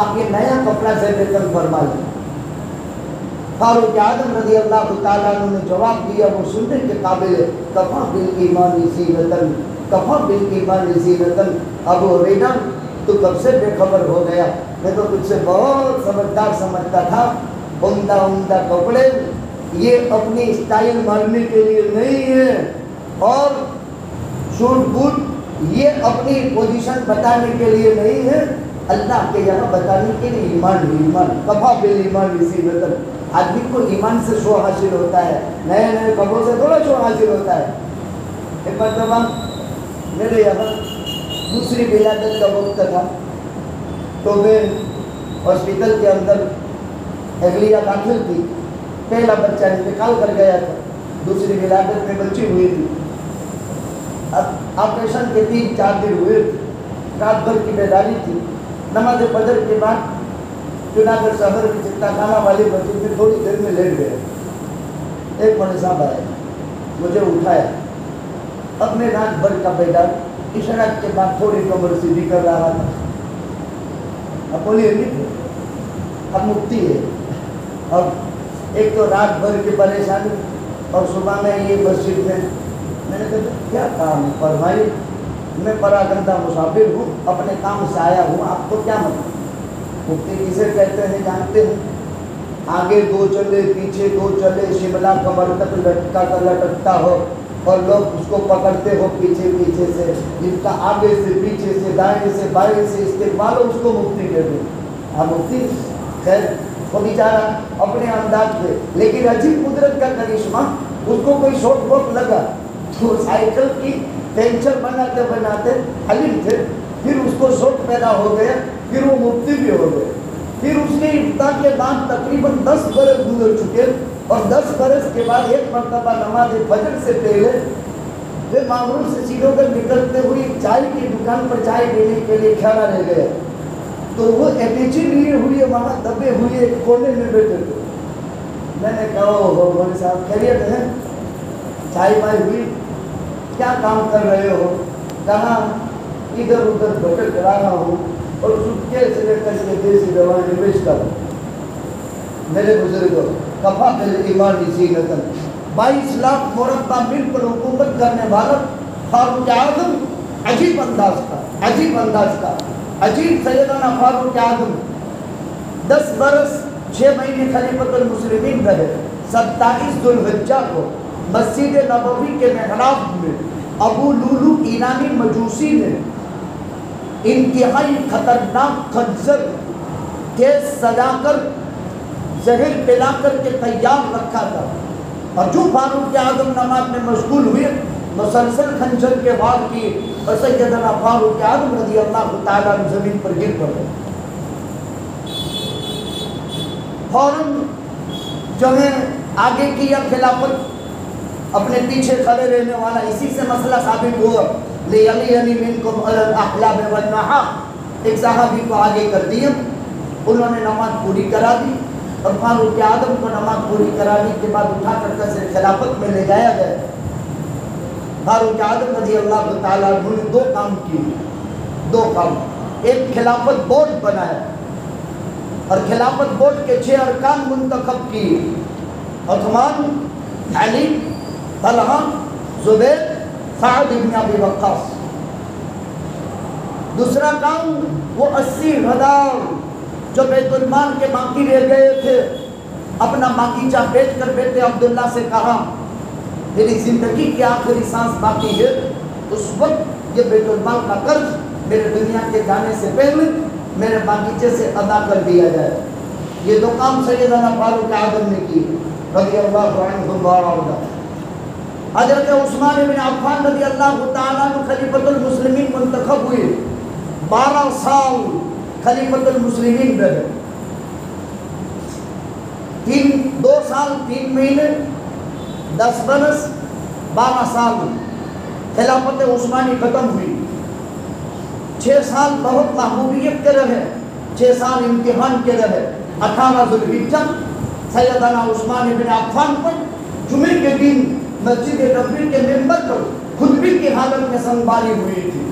آپ یہ نیا کپڑا زیر تن فرما لیں۔ فاروق اعظم رضی اللہ تعالیٰ عنہ نے جواب دیا، وہ سننے کے قابل ہے، کفا بالایمان زینۃ، کفا بالایمان زینۃ۔ ابو عبیدہ تو کب سے بے خبر ہو گیا، میں تو تجھ سے بہت سمجھدار سمجھتا تھا۔ عمدہ عمدہ کپڑے یہ اپنی اسٹائل مارنے کے لیے نہیں ہے، اور شوٹ بوٹ یہ اپنی پوزیشن بتانے کے لیے نہیں ہے، اللہ کے یہاں بتانے کے لیے ایمان ہی ایمان، کفا بالایمان زینۃ۔ آدمی کو ایمان سے شو حاصل ہوتا ہے، نئے نئے کپڑوں سے تھوڑا شو حاصل ہوتا ہے۔ ایک مرتبہ میرے یہاں دوسری ولادت کا وقت تھا، تو میں ہاسپٹل کے اندر اہلیہ داخل تھی، پہلا بچہ انتقال کر گیا تھا، دوسری ولادت میں بچی ہوئی تھی، اب آپریشن کے 3-4 دن ہوئے تھے، رات بھر کی بیداری تھی، نماز فجر کے بعد جوناگڑھ شہر کی چکتا خانہ والی مسجد میں تھوڑی دیر میں لیٹ گئے، ایک مولوی صاحب آئے، مجھے اٹھایا، اب میں رات بھر کا بیدار عشرات کے بعد تھوڑی کمر سیدھی کر رہا تھا، اب بولیے نہیں اب مفتی ہے، اور ایک تو رات بھر کی پریشانی اور صبح میں یہ مسجد میں نے کہا کیا کام ہے فرمائی، میں پراگندہ مسافر ہوں، اپنے کام سے آیا ہوں، آپ کو کیا مطلب؟ مفتی کسے کہتے ہیں جانتے ہیں؟ آگے 2 چلے پیچھے 2 چلے، شملہ کمر تک لٹکتا ہو اور لوگ اس کو پکڑتے ہو پیچھے پیچھے سے، جن کا آگے سے پیچھے سے دائیں سے بائیں سے استقبال ہو، اس کو مفتی کہتے ہیں۔ ہاں مفتی خیر وہ بیچارہ اپنے انداز پہ، لیکن عجیب قدرت کا کرشمہ، اس کو کوئی شوق ووق لگا تو سائیکل کی پنچر بناتے بناتے حلیم تھے، پھر اس کو شوق پیدا ہو گیا، پھر وہ مفتی بھی ہو گئے۔ پھر اس کے ابتدا کے بعد تقریباً 10 برس گزر چکے، اور 10 برس کے بعد ایک مرتبہ نماز فجر سے پہلے وہ معمول سے سیڑھوں پر نکلتے ہوئے چائے کی دکان پر چائے پینے کے لیے کھڑا رہ گئے، تو وہ اٹیچی لیے ہوئے وہاں دبے ہوئے ایک کونے میں بیٹھے تھے۔ میں نے کہا ہو مولوی صاحب خیریت ہے؟ چائے پائی ہوئی؟ کیا کام کر رہے ہو؟ کہاں ادھر ادھر بھٹک رہا ہوں اور سکے سے لے کر کے دیسی دوائیں بیچتا ہوں۔ میرے بزرگوں کفا بالایمان زینۃ، 22 لاکھ مربع میل پر حکومت کرنے والا فاروق اعظم، عجیب انداز کا عجیب سیدنا فاروق اعظم 10 برس 6 مہینے خلیفۃ المسلمین رہے۔ 27 ذوالحجہ کو مسجد نبوی کے محراب میں ابو لولو ایرانی مجوسی نے انتہائی خطرناک خنجر تیز سجا کر زہر پلا کر کے تیار رکھا تھا، اور جو فاروق اعظم نماز میں مشغول ہوئے مسلسل خنجر کے وار کیے، اور سیدنا فاروق اعظم رضی اللہ تعالیٰ عنہ زمین پر گر پڑے۔ فوراً جو ہے آگے کیا خلافت، اپنے پیچھے کھڑے رہنے والا، اسی سے مسئلہ ثابت ہوا لِيَلِيَنِ مِنْكُمْ عَلَى الْأَحْلَامِ وَالنَّحَا، ایک صحابی کو آگے کر دیا، انہوں نے نماز پوری کرا دی، اور فاروق اعظم کو نماز پوری کرانے کے بعد اٹھا کر کیسے خلافت میں لے جایا گیا۔ فاروق اعظم رضی اللہ تعالیٰ عنہ نے 2 کام کیے، 2 کام، ایک خلافت بورڈ بنایا، اور خلافت بورڈ کے 6 ارکان منتخب کیے، عثمان، علی، طلحہ، زبیر، سعد بن ابی وقاص۔ دوسرا کام، وہ 80,000 جو بیت المال کے باقی رہ گئے تھے، اپنا باغیچہ بیچ کر بیٹے عبداللہ سے کہا میری زندگی کی آخری سانس باقی ہے، اس وقت یہ بیت المال کا قرض میرے دنیا کے جانے سے پہلے میرے باغیچے سے ادا کر دیا جائے۔ یہ 2 کام سیدنا فاروق اعظم نے کی رضی اللہ عنہ وارضاہ۔ حضرت عثمان بن عفان رضی اللہ تعالیٰ عنہ خلیفۃ المسلمین منتخب ہوئے، 12 سال خلیفۃ المسلمین رہے، 2 سال 3 مہینے 10 برس 12 سال خلافت عثمانی ختم ہوئی۔ 6 سال بہت محبوبیت کے رہے، 6 سال امتحان کے رہے۔ 18 ذوالحجہ سیدنا عثمان بن عفان پر جمعے کے دن مسجد نبوی کے ممبر پر خطبے کی حالت میں سنباری ہوئی تھی،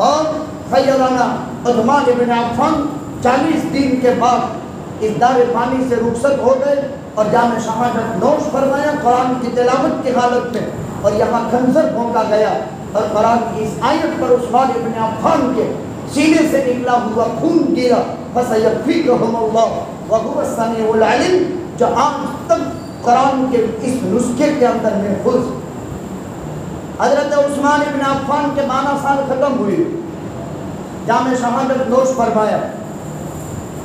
اور سیدنا عثمان بن عفان 40 دن کے بعد اس دار فانی سے رخصت ہو گئے، اور جامع شہادت نوش فرمایا قرآن کی تلاوت کی حالت میں، اور یہاں خنجر بھونکا گیا، اور قرآن کی اس آیت پر عثمان بن عفان کے سینے سے نکلا ہوا خون گرا، فَسَيَكْفِيكَهُمُ اللَّهُ وَهُوَ السَّمِيعُ الْعَلِيمُ، جو آج تک قرآن کے اس نسخے کے اندر محفوظ۔ حضرت عثمان بن عفان کے 12 سال ختم ہوئے، جامع شہادت نوش فرمایا۔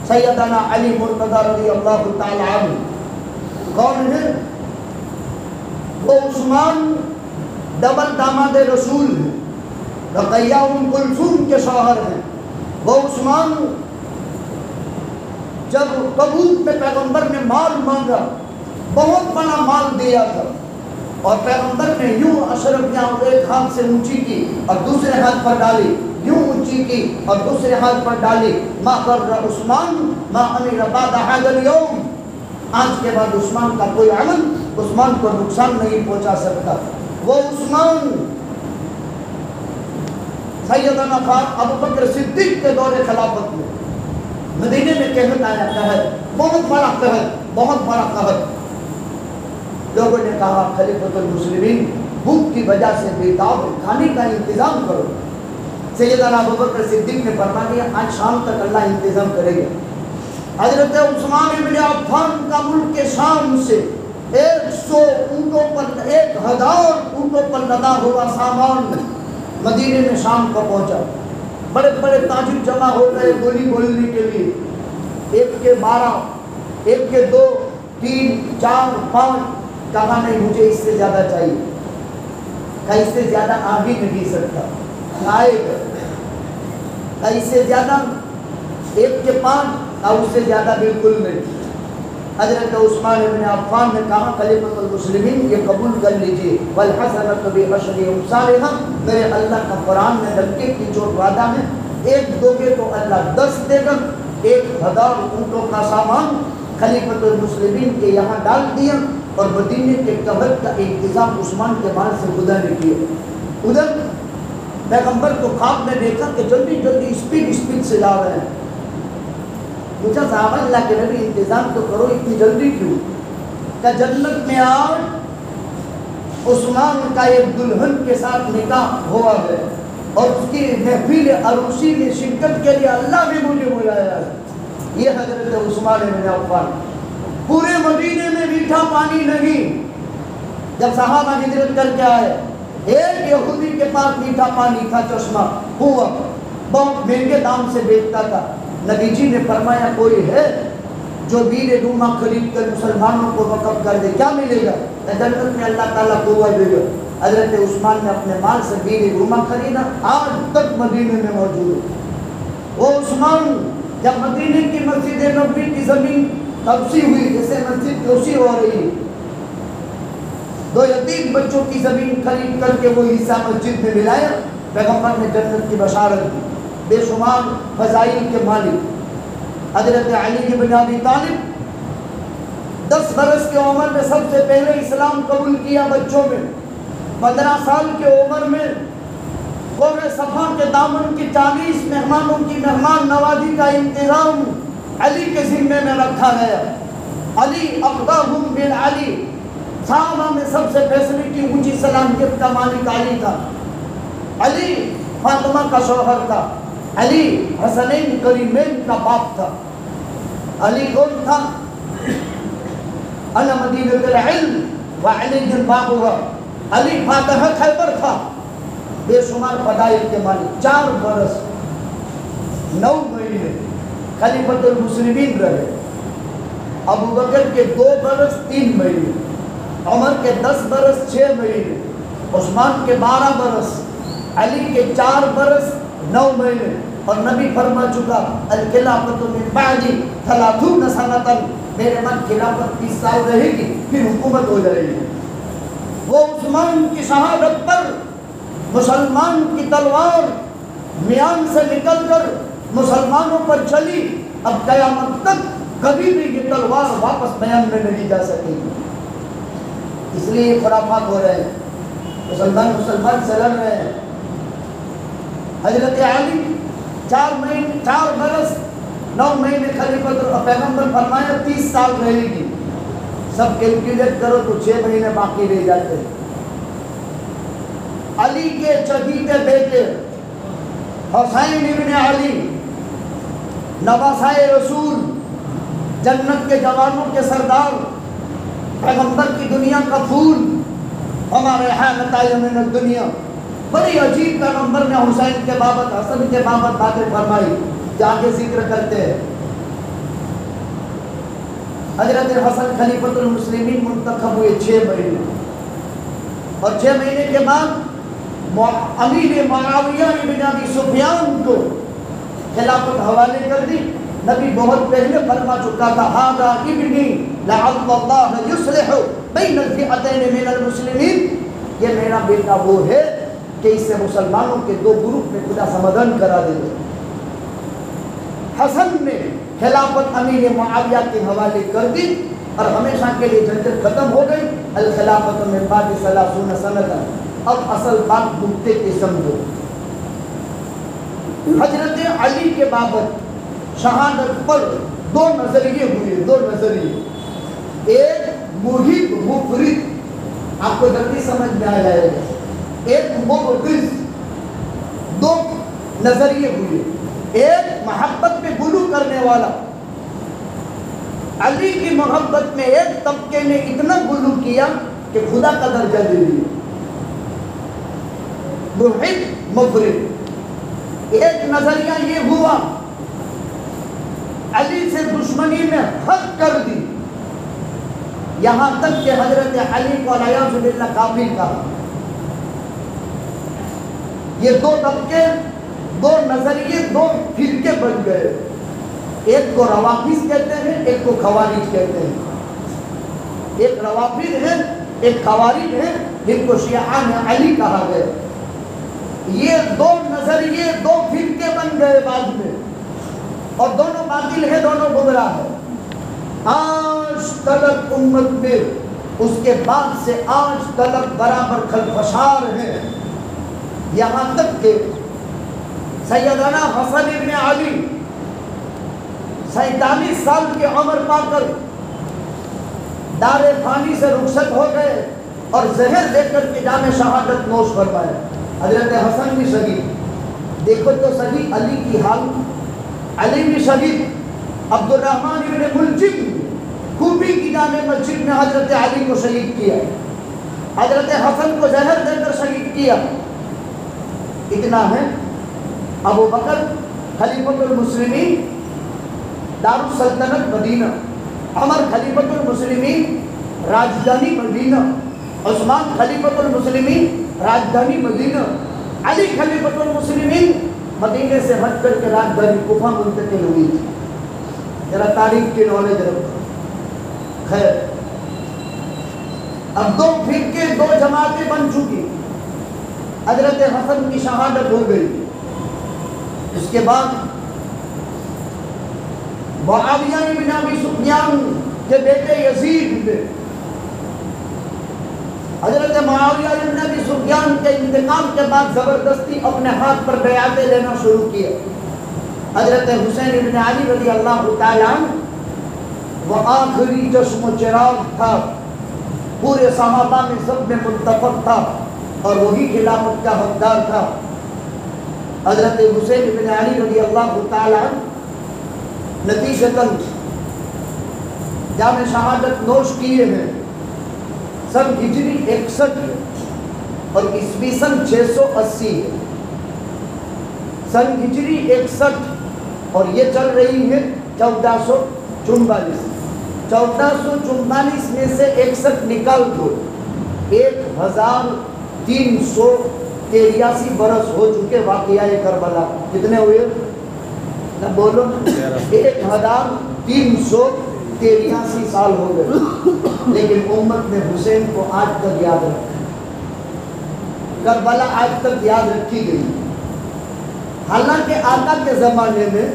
سیدنا علی مرتضی رضی اللہ تعالی عنہ کون ہے؟ وہ عثمان ڈبل داماد رسول ہیں، رقیہ ام کلثوم کے شوہر ہیں۔ وہ عثمان جب تبوک میں پیغمبر نے مال مانگا بہت بڑا مال دیا تھا، اور پیغمبر نے یوں اشرفیاں ایک ہاتھ سے اونچی کی اور دوسرے ہاتھ پر ڈالی، یوں اونچی کی اور دوسرے ہاتھ پر ڈالی، ما ضر عثمان ما عمل بعد هذا اليوم، آج کے بعد عثمان کا کوئی عمل عثمان کو نقصان نہیں پہنچا سکتا۔ وہ عثمان سیدنا ابو بکر صدیق کے دور خلافت میں مدینے میں قحط آیا، قحط، بہت بڑا قحط، بہت بڑا قحط۔ لوگوں نے کہا خلیفۃ المسلمین بھوک کی وجہ سے بےتاب کھانے کا انتظام کرو۔ سیدنا ابو بکر صدیق نے فرما دیا آج شام تک اللہ انتظام کرے گا۔ حضرت عثمان ابن عفان کا ملک شام سے 100 اونٹوں پر 1000 اونٹوں پر لدا ہوا سامان مدینے میں شام کو پہنچا۔ بڑے بڑے تاجر جمع ہو گئے گولی بولنے کے لیے، ایک کے 12، ایک کے 2، 3، 4، 5، کہا نہیں مجھے اس سے زیادہ چاہیے، کہ اس سے زیادہ آ بھی نہیں سکتا، آئے گا کہ اس سے زیادہ 1 کے 5 اور اس سے زیادہ بالکل نہیں۔ حضرت عثمان بن عفان نے کہا خلیفۃ المسلمین یہ قبول کر لیجئے، والحسنۃ بعشر امثالها، میرے اللہ کا قرآن میں ڈنکے کی چوٹ وعدہ ہے، ایک دو گے تو اللہ 10 دے گا۔ 1000 اونٹوں کا سامان خلیفۃ المسلمین کے یہاں ڈال دیا اور مدینے کے قحط کا انتظام عثمان کے مال سے خدا نے کیا۔ ادھر پیغمبر کو خواب میں دیکھا کہ جلدی جلدی اسپیڈ سے جا رہے ہیں، پوچھا صحابہ اللہ کے نبی انتظام تو کرو اتنی جلدی کیوں؟ کہ جنت میں آج عثمان کا ایک دلہن کے ساتھ نکاح ہوا ہے اور اس کی محفل عروسی میں شرکت کے لیے اللہ نے مجھے بلایا ہے۔ یہ حضرت عثمان بن عفان، پورے مدینے میں میٹھا پانی نہیں۔ جب صحابہ ہجرت کر کے آئے، ایک یہودی کے پاس میٹھا پانی تھا، چشمہ ہوا، بہت مہنگے دام سے بیچتا تھا۔ نبی جی نے فرمایا کوئی ہے جو بیر روما خرید کر مسلمانوں کو وقف کر دے، کیا ملے گا؟ جنت میں اللہ تعالیٰ کو دے گا۔ حضرت عثمان نے اپنے مال سے بیر روما خریدا، آج تک مدینے میں موجود ہے۔ وہ عثمان جب مدینے کی مسجد نبوی کی زمین توسیع ہوئی، جیسے مسجد توسیع ہو رہی، 2 یتیم بچوں کی زمین خرید کر کے وہ حصہ مسجد میں ملایا، پیغمبر نے جنت کی بشارت دی، بے شمار فضائل کے مالک۔ حضرت علی بن ابی طالب 10 برس کی عمر میں سب سے پہلے اسلام قبول کیا بچوں میں۔ 15 سال کی عمر میں قوم صفا کے دامن کی 40 مہمانوں کی مہمان نوازی کا انتظام علی کے ذمے میں رکھا گیا۔ علی اقداہم بالعلی، صحابہ میں سب سے فیصلے کی اونچی صلاحیت کا مالک علی تھا۔ علی فاطمہ کا شوہر تھا، علی حسنین کریمین کا باپ تھا۔ علی کون تھا؟ انا مدینۃ العلم وعلی بابها، علی فاتح خیبر تھا، بے شمار فضائل کے مالک۔ 4 برس 9 مہینے خلیفۃ المسلمین رہے۔ ابو بکر کے 2 برس 3 مہینے، عمر کے 10 برس 6 مہینے، عثمان کے 12 برس، علی کے 4 برس 9 مہینے، اور نبی فرما چکا الخلافۃ من بعدی 30 سنۃ، میرے بعد خلافت 30 سال رہے گی، پھر حکومت ہو جائے گی۔ وہ عثمان کی شہادت پر مسلمان کی تلوار میان سے نکل کر مسلمانوں پر چلی، اب قیامت تک کبھی بھی یہ تلوار واپس میان میں نہیں جا سکے گی۔ اس لیے یہ خرافات ہو رہے ہیں، مسلمان سے لڑ رہے ہیں۔ حضرت علی 4 برس 9 مہینے خلیفت، پیغمبر فرمایا 30 سال رہے گی، سب کیلکولیٹ کرو تو 6 مہینے باقی رہ جاتے ہیں۔ علی کے چہیتے بیٹے حسین ابن علی، نواسۂ رسول، جنت کے جوانوں کے سردار، پیغمبر کی دنیا کا پھول، ہمارے ریحانۃ من الدنیا، بڑی عجیب پیغمبر نے حسین کے بابت، حسن کے بابت باتیں فرمائی کہ آگے ذکر کرتے ہیں۔ حضرت حسن خلیفۃ المسلمین منتخب ہوئے 6 مہینے، اور 6 مہینے کے بعد امیر معاویہ ابن ابی سفیان کو خلافت حوالے کر دی۔ نبی بہت پہلے فرما چکا تھا ھذا ابنی لعل اللہ یصلح بین الفئتین من المسلمین، یہ میرا بیٹا وہ ہے کہ اس سے مسلمانوں کے دو گروپ میں خدا سمادھان کرا دے گا۔ حسن نے خلافت امیر معاویہ کے حوالے کر دی اور ہمیشہ کے لیے جھنجھٹ ختم ہو گئی۔ الخلافت من بعد 30 سنۃ، اب اصل بات نکتے کے سمجھو۔ حضرت علی کے بابت شہادت پر دو نظریے ہوئے، دو نظریے، ایک محب مفرد، آپ کو جلدی سمجھ میں آ جائے گا، ایک مبغض، دو نظریے ہوئے، ایک محبت میں غلو کرنے والا۔ علی کی محبت میں ایک طبقے نے اتنا غلو کیا کہ خدا کا درجہ دے دیا، محب مفرد۔ ایک نظریہ یہ ہوا علی سے دشمنی میں حد کر دی، یہاں تک کہ حضرت علی کو والعیاذ باللہ کافر کہا۔ یہ دو طبقے، دو نظریے، دو فرقے بن گئے، ایک کو روافض کہتے ہیں، ایک کو خوارج کہتے ہیں۔ ایک روافض ہے، ایک خوارج ہے، جن کو شیعان علی کہا گیا۔ یہ دو نظریے، دو فرقے بن گئے بعد میں، اور دونوں باطل ہیں، دونوں گمراہ ہیں۔ آج تلک امت میں اس کے بعد سے آج تلک برابر خلفشار ہیں، یہاں تک کہ سیدنا حسن ابن علی 47 سال کی عمر پا کر دار فانی سے رخصت ہو گئے اور زہر دے کر کے جام شہادت نوش فرمائے۔ حضرت حسن بھی شہید، دیکھو تو صحیح علی کی حال، علی بھی شہید، عبد الرحمن ابن ملجم کوفی کی جامع مسجد میں حضرت علی کو شہید کیا، حضرت حسن کو زہر دے کر شہید کیا۔ اتنا ہے، ابو بکر خلیفۃ المسلمین دار السلطنت مدینہ، عمر خلیفۃ المسلمین راجدھانی مدینہ، عثمان خلیفۃ المسلمین راجدھانی مدینہ، علی خلیفۃ المسلمین مدینے سے ہٹ کر کے راجدھانی کوفہ منتقل ہوئی تھی۔ ذرا تاریخ کی نالج رکھو۔ خیر، اب دو فرقے، دو جماعتیں بن چکی۔ حضرت حسن کی شہادت ہو گئی، اس کے بعد معاویہ بن ابی سفیان کے بیٹے یزید نے حضرت معاویہ بن ابی سفیان کے انتقام کے بعد زبردستی اپنے ہاتھ پر بیعتیں لینا شروع کیا۔ حضرت حسین بن علی رضی اللہ تعالیٰ عنہ وہ آخری چشم و چراغ تھا، پورے صحابہ میں سب میں متفق تھا اور وہی خلافت کا حقدار تھا۔ حضرت حسین بن علی رضی اللہ تعالیٰ عنہ نتیجتاً جام شہادت نوش کیے ہیں سن ہجری 61 اور عیسوی سن 680 ہے۔ سن ہجری 61 اور یہ چل رہی ہے 1444۔ 1444 میں سے 61 نکال دو، 1383 برس ہو چکے واقعہ کربلا۔ کتنے ہوئے؟ نہ بولو، 1383 سال ہو گئے، لیکن امت نے حسین کو آج تک یاد رکھا، کربلا آج تک یاد رکھی گئی۔ حالانکہ آقا کے زمانے میں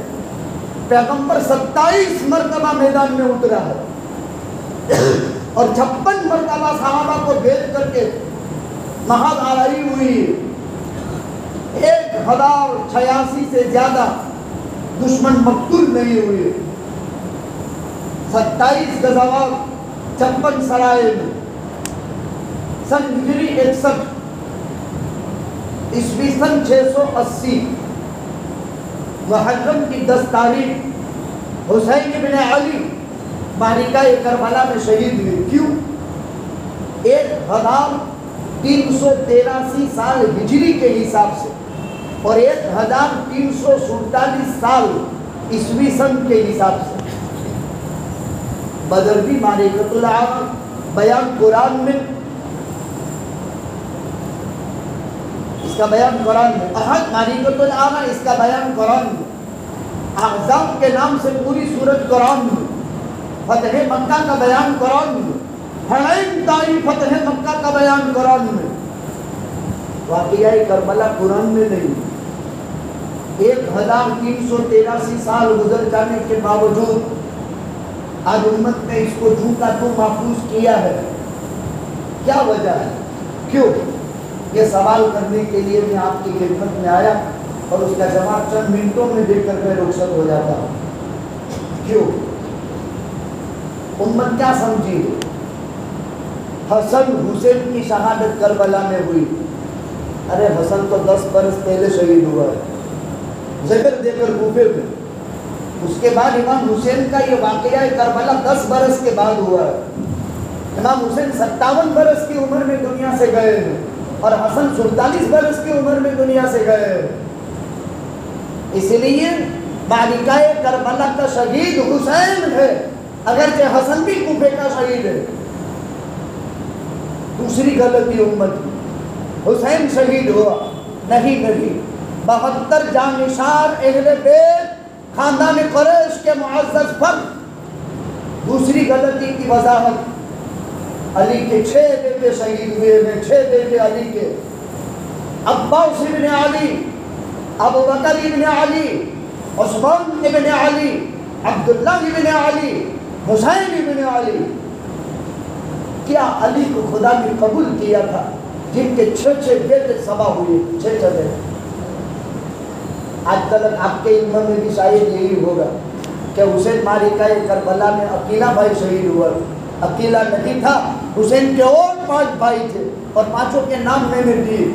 پیغمبر 27 مرتبہ میدان میں اترا ہے اور 56 مرتبہ صحابہ کو بھیج کر کے محاذ آرائی ہوئی ہے۔ 1086 سے زیادہ دشمن مقتول نہیں ہوئے، 27 غزوات، 56 سرائے میں۔ سن ہجری 61، عیسوی سن 680، محرم کی 10 تاریخ حسین بن علی معرکہ کربلا میں شہید ہوئے۔ کیوں؟ 1383 سال ہجری کے حساب سے اور 1347 سال عیسوی سن کے حساب سے۔ بدر بھی معرکۃ العقبہ بیان قرآن میں، اس کا بیان قرآن میں، احد معرکۃ العقبہ اس کا بیان قرآن میں۔ احزاب کے نام سے پوری سورت قرآن میں، فتح مکہ کا بیان قرآن میں، حنین طائف فتح مکہ کا بیان قرآن میں، واقعہ کربلا قرآن میں نہیں۔ 1383 سال گزر جانے کے باوجود آج امت نے اس کو جوں کا توں محفوظ کیا ہے۔ کیا وجہ ہے؟ کیوں؟ یہ سوال کرنے کے لیے میں آپ کی خدمت میں آیا اور اس کا جواب چند منٹوں میں دے کر میں رخصت ہو جاتا ہوں۔ کیوں؟ امت کیا سمجھی؟ حسن حسین کی شہادت کربلا میں ہوئی۔ ارے حسن تو 10 برس پہلے شہید ہوا ہے زہر دے کر کوفے میں، اس کے بعد امام حسین کا یہ واقعہ کربلا 10 برس کے بعد ہوا ہے۔ امام حسین 57 برس کی عمر میں دنیا سے گئے ہیں اور حسن 47 برس کی عمر میں دنیا سے گئے ہیں۔ اس لیے معرکہ کربلا کا شہید حسین ہے، اگرچہ حسن بھی کوفے کا شہید ہے۔ دوسری غلطی امت کی، حسین شہید ہوا نہیں، 72 جانشار اہل بیت خاندان قریش کے معزز فرد۔ دوسری غلطی کی وضاحت، علی کے 6 بیٹے شہید ہوئے ہیں، 6 بیٹے علی کے، عباس ابن علی، ابوبکر ابن علی، عثمان ابن علی، عبداللہ ابن علی، حسین ابن علی۔ کیا علی کو خدا نے قبول کیا تھا جن کے 6 بیٹے صبا ہوئے؟ 6 بیٹے۔ آج تک آپ کے علم میں بھی شاید یہی ہوگا کہ حسین معرکہ کربلا میں اکیلا بھائی شہید ہوا، اکیلا نہیں تھا، حسین کے اور 5 بھائی تھے اور 5 کے نام میں نے دیے،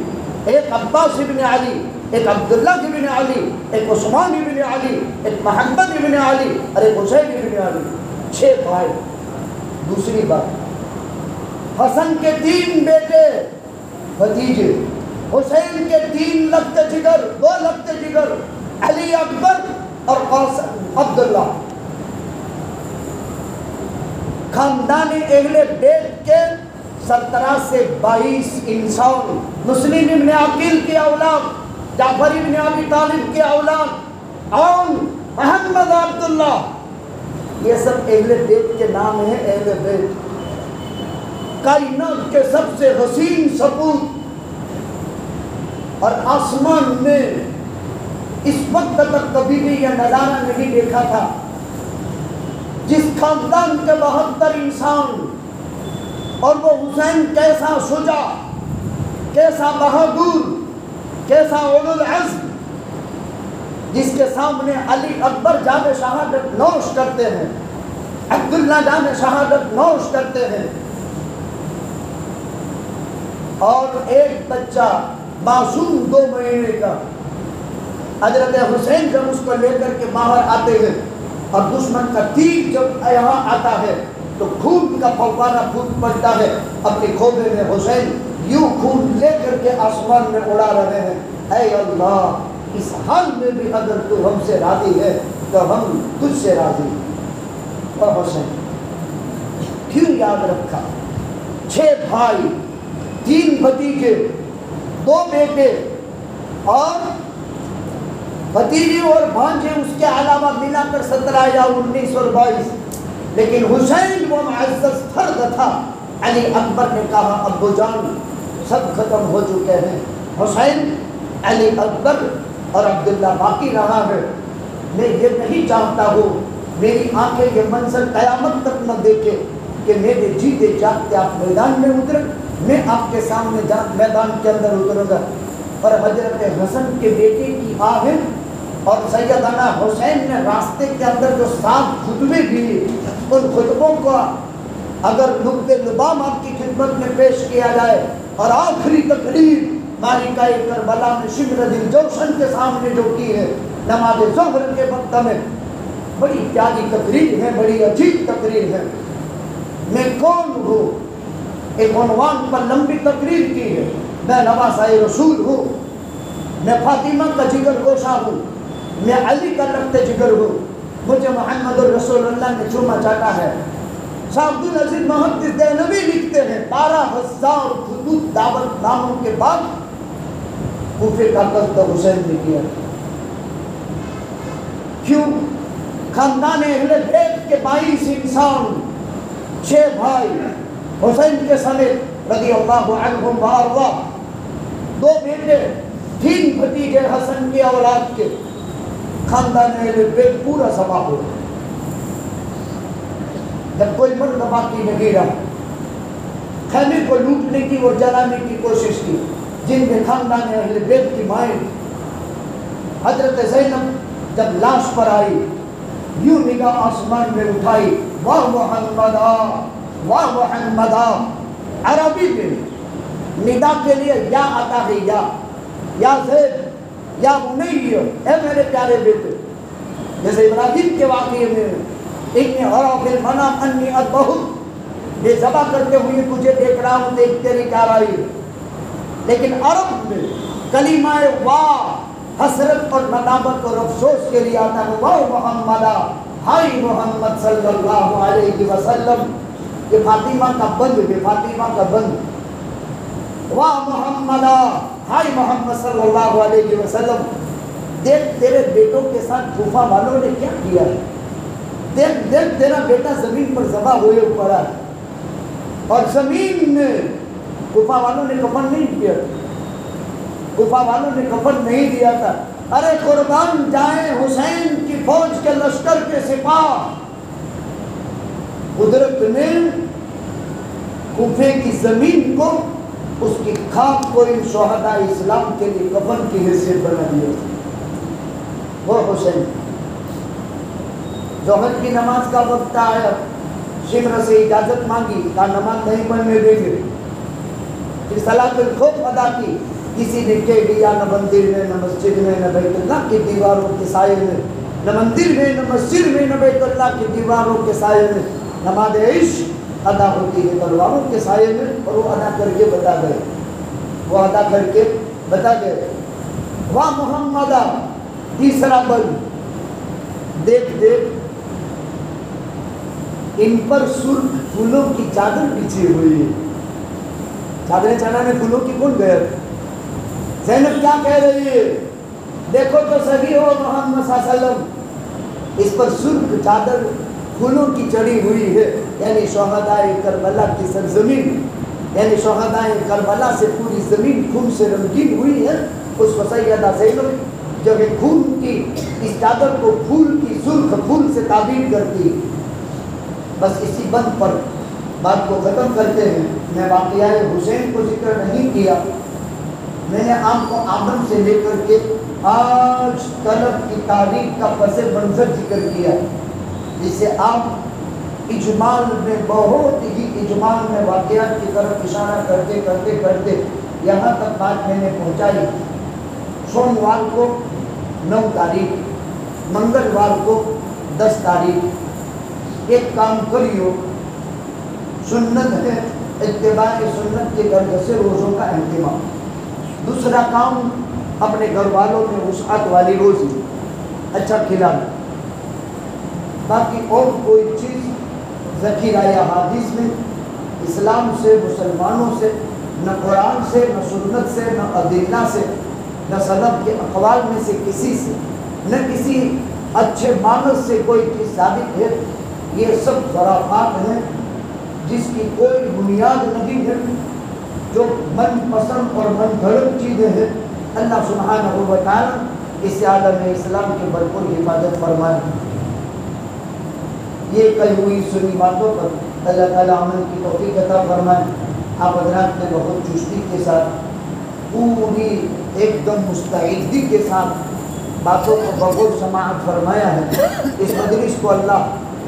ایک عباس ابن علی، ایک عبداللہ ابن علی، ایک عثمان ابن علی، ایک محمد ابن علی اور ایک حسین ابن علی، 6 بھائی۔ دوسری بات، حسن کے 3 بیٹے بھتیجے، حسین کے 3 لخت جگر، 2 لخت جگر، علی اکبر اور قاسم عبداللہ۔ خاندان اہل بیت کے 17 سے 22 انسان، مسلم ابن عقیل کی اولاد، جعفر ابن ابی طالب کی اولاد، عون، محمد عبداللہ، یہ سب اہل بیت کے نام ہیں۔ اہل بیت کائنات کے سب سے حسین سپوت، اور آسمان میں اس وقت تک کبھی بھی یہ نظارہ نہیں دیکھا تھا جس خاندان کے 72 انسان اور وہ حسین کیسا شجاع، کیسا بہادر، کیسا اولو العزم، جس کے سامنے علی اکبر جام شہادت نوش کرتے ہیں، عبداللہ جام شہادت نوش کرتے ہیں، اور ایک بچہ معصوم 2 مہینے کا، حضرت حسین جب اس کو لے کر کے باہر آتے ہیں اور دشمن کا تیر جب یہاں آتا ہے تو خون کا فوارہ پھوٹ پڑتا ہے اپنے کھوبے میں، حسین یوں خون لے کر کے آسمان میں اڑا رہے ہیں۔ اے اللہ، اس حال میں بھی اگر تو ہم سے راضی ہے تو ہم تجھ سے راضی ہیں۔ اور حسین کیوں یاد رکھا؟ 6 بھائی، 3 بھتیجے، 2 بیٹے اور بھتیجے اور بھانجے، اس کے علاوہ ملا کر 17 یا 19 اور 22، لیکن حسین وہ معزز فرد تھا۔ علی اکبر نے کہا ابو جان سب ختم ہو چکے ہیں، حسین، علی اکبر اور عبداللہ باقی رہا ہے۔ میں یہ نہیں چاہتا ہوں میری آنکھیں یہ منظر قیامت تک نہ دیکھے کہ میرے جیتے جاگتے آپ میدان میں اترے، میں آپ کے سامنے میدان کے اندر اتروں گا۔ اور حضرت حسن کے بیٹے کی آہیں اور سیدنا حسین نے راستے کے اندر جو 7 خطبے دیے، ان خطبوں کو اگر نقطۂ لبام آپ کی خدمت میں پیش کیا جائے، اور آخری تقریر معرکہ کربلا میں شمر دل جوشن کے سامنے جو کی ہے نماز ظہر کے وقت میں، بڑی پیاری تقریر ہے، بڑی عجیب تقریر ہے۔ میں کون ہوں؟ ایک عنوان پر لمبی تقریر کی ہے۔ میں نواسۂ رسول ہوں، میں فاطمہ کا جگر گوشہ ہوں، میں علی کا لخت جگر ہوں، مجھے محمد الرسول اللہ نے چوما چاٹا ہے۔ شاہ عبدالعزیز محدث دہلوی لکھتے ہیں 12,000 خطوط دعوت ناموں کے بعد کوفے کا قصد حسین نے کیا۔ کیوں؟ خاندان اہل بیت کے 22 انسان، 6 بھائی حسین کے سمیت رضی اللہ عنہم وارضا، 2 بیٹے، 3 بھتیجے حسن کی اولاد کے، خاندان اہل بیت پورا تباہ ہو گیا۔ جب کوئی مرد باقی نہیں رہا، خیمے کو لوٹنے کی اور جلانے کی کوشش کی، جن میں خاندان اہل بیت کی مائیں۔ حضرت زینب جب لاش پر آئی، یوں نگاہ آسمان میں اٹھائی، واہ محمدا واہ محمدا، عربی میں ندا کے لیے یا آتا ہے، یا زید یا منیر، اے میرے پیارے بیٹے۔ جیسے ابراہیم کے واقعے میں اتنے غراب المنام انی اتبہت، یہ ذبح کرتے ہوئے تجھے دیکھ رہا ہوں، دیکھ تیری کیا رائی۔ لیکن عرب میں کلمہ واہ حسرت اور ندامت اور افسوس کے لیے آتا ہے، واہ محمدہ، ہائی محمد صلی اللہ علیہ وسلم۔ یہ فاطمہ کا بند ہے، فاطمہ کا بند، واہ محمدہ، ہائی محمد صلی اللہ علیہ وسلم۔ دیکھ تیرے بیٹوں کے ساتھ کوفہ والوں نے کیا کیا ہے، دیکھ دیکھ تیرا بیٹا زمین پر ذبح ہوئے پڑا ہے، اور زمین میں کوفہ والوں نے کفن نہیں کیا، کوفہ والوں نے کفن نہیں دیا تھا۔ ارے قربان جائیں حسین کی فوج کے لشکر کے سپاہ، قدرت نے کوفے کی زمین کو، اس کی خاک کو ان شہداء اسلام کے لیے کفن کی حیثیت بنا دیا۔ وہ حسین ظہر کی نماز کا وقت آیا، شمر سے اجازت مانگی، کہا نماز نہیں پڑھنے دیں گے۔ پھر صلاۃ الخوف ادا کی، کسی نے کہہ دیا نہ مندر میں نہ مسجد میں نہ بیت اللہ کی دیواروں کے سائے میں، نہ مندر میں نہ مسجد میں نہ بیت اللہ کی دیواروں کے سائے میں نماز عشق ادا ہوتی ہے تلواروں کے سائے میں۔ اور وہ ادا کر کے بتا گئے، وہ ادا کر کے بتا گئے۔ واہ محمدہ، تیسرا بند، دیکھ دیکھ ان پر سرخ پھولوں کی چادر بچھی ہوئی ہے۔ چادریں چڑھانے پھولوں کی کون گیا؟ زینب کیا کہہ رہی ہے؟ دیکھو تو صحیح ہو محمد صلی اللہ علیہ وسلم، اس پر سرخ چادر پھولوں کی چڑھی ہوئی ہے، یعنی شہداء کربلا کی سرزمین، یعنی شہداء کربلا سے پوری زمین خون سے رنگین ہوئی ہے۔ اس کو سیدہ زینب جب ایک خون کی اس چادر کو پھول کی سرخ پھول سے تعبیر کرتی۔ بس اسی بند پر بات کو ختم کرتے ہیں۔ میں واقعہ حسین کو ذکر نہیں کیا، میں نے آپ کو آدم سے لے کر کے آج طلب کی تاریخ کا پس منظر ذکر کیا، جس سے آپ اجمال میں، بہت ہی اجمال میں واقعات کی طرف اشارہ کرتے کرتے کرتے یہاں تک بات میں نے پہنچائی۔ سوموار کو 9 تاریخ، منگلوار کو 10 تاریخ، ایک کام کریو، سنت ہے اتباع سنت کے درجے سے روزوں کا اہتمام۔ دوسرا کام، اپنے گھر والوں میں وسعت والی روزی، اچھا کھلانا۔ باقی اور کوئی چیز ذخیرہ حدیث میں اسلام سے، مسلمانوں سے، نہ قرآن سے، نہ سنت سے، نہ ادلہ سے، نہ سلف کے اقوال میں سے کسی سے، نہ کسی اچھے مانس سے کوئی چیز ثابت ہے۔ یہ سب خرافات ہیں جس کی کوئی بنیاد نہیں ہے، جو من پسند اور من گھڑت چیزیں ہیں۔ اللہ سبحانہ و تعالی اس عالم اسلام کی بھرپور حفاظت فرمائے۔ یہ کئی ہوئی سنی باتوں پر اللہ تعالیٰ عمل کی توفیق عطا فرمائے۔ آپ حضرات نے بہت چستی کے ساتھ، پوری ایک دم مستعدی کے ساتھ باتوں کو بغور سماعت فرمایا ہے۔ اس مجلس کو اللہ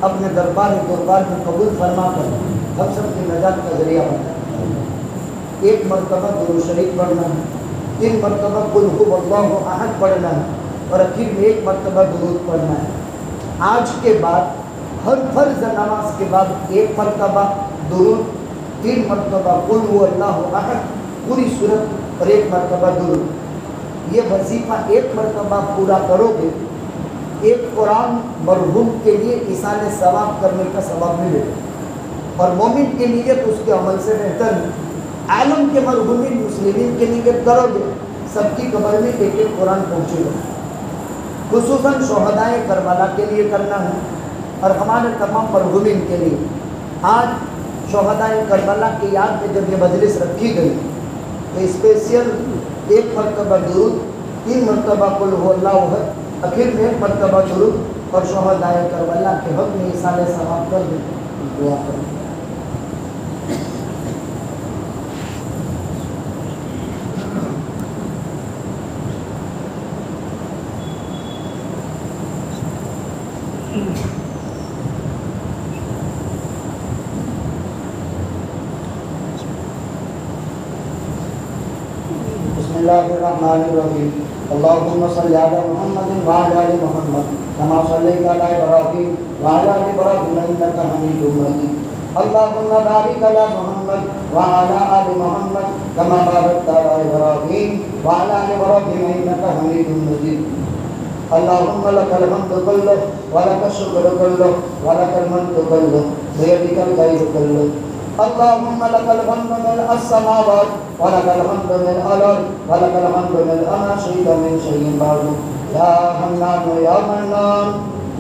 اپنے دربار میں قبول فرما کر ہم سب کی نجات کا ذریعہ بنا۔ 1 مرتبہ درود شریف پڑھنا ہے، 3 مرتبہ قل هو اللہ احد پڑھنا ہے، اور اخیر میں 1 مرتبہ درود پڑھنا ہے۔ آج کے بعد ہر فرض نماز کے بعد 1 مرتبہ درود، 3 مرتبہ قل هو اللہ احد پوری صورت، اور 1 مرتبہ درود۔ یہ وظیفہ 1 مرتبہ پورا کرو گے، ایک قرآن مرحوم کے لیے ایصال ثواب کرنے کا ثواب ملے گا، اور مومن کی نیت اس کے عمل سے بہتر ہے۔ عالم کے مرحومین مسلمین کی نیت کرو گے، سب کی قبر میں 1 قرآن پہنچے گا۔ خصوصاً شہدائے کربلا کے لیے کرنا ہے اور ہمارے تمام مرحومین کے لیے۔ آج شہدائے کربلا کی یاد میں جب یہ مجلس رکھی گئی تو اسپیشل 1 مرتبہ درود، 3 مرتبہ قل هو اللہ احد، آخر میں 1 مرتبہ درود اور شہدائے کربلا کے حق میں ایصال ثواب کر دیں، دعا کریں۔ بسم اللہ الرحمن الرحیم، اللہم صلی علی محمد وعلی آل محمد کما صلیت علی ابراہیم وعلی آل ابراہیم انک حمید مجید، اللہم بارک علی محمد وعلی آل محمد کما بارکت علی ابراہیم وعلی آل ابراہیم انک حمید مجید، اللہم لک الحمد کلہ ولک الشکر کلہ ولک الملک کلہ بیدک الخیر کلہ، اللہم لک الحمد ملء السماوات ولک الحمد ملء الارض ولک الحمد ملء ما شئت من شیء بعد، یا حنان یا منان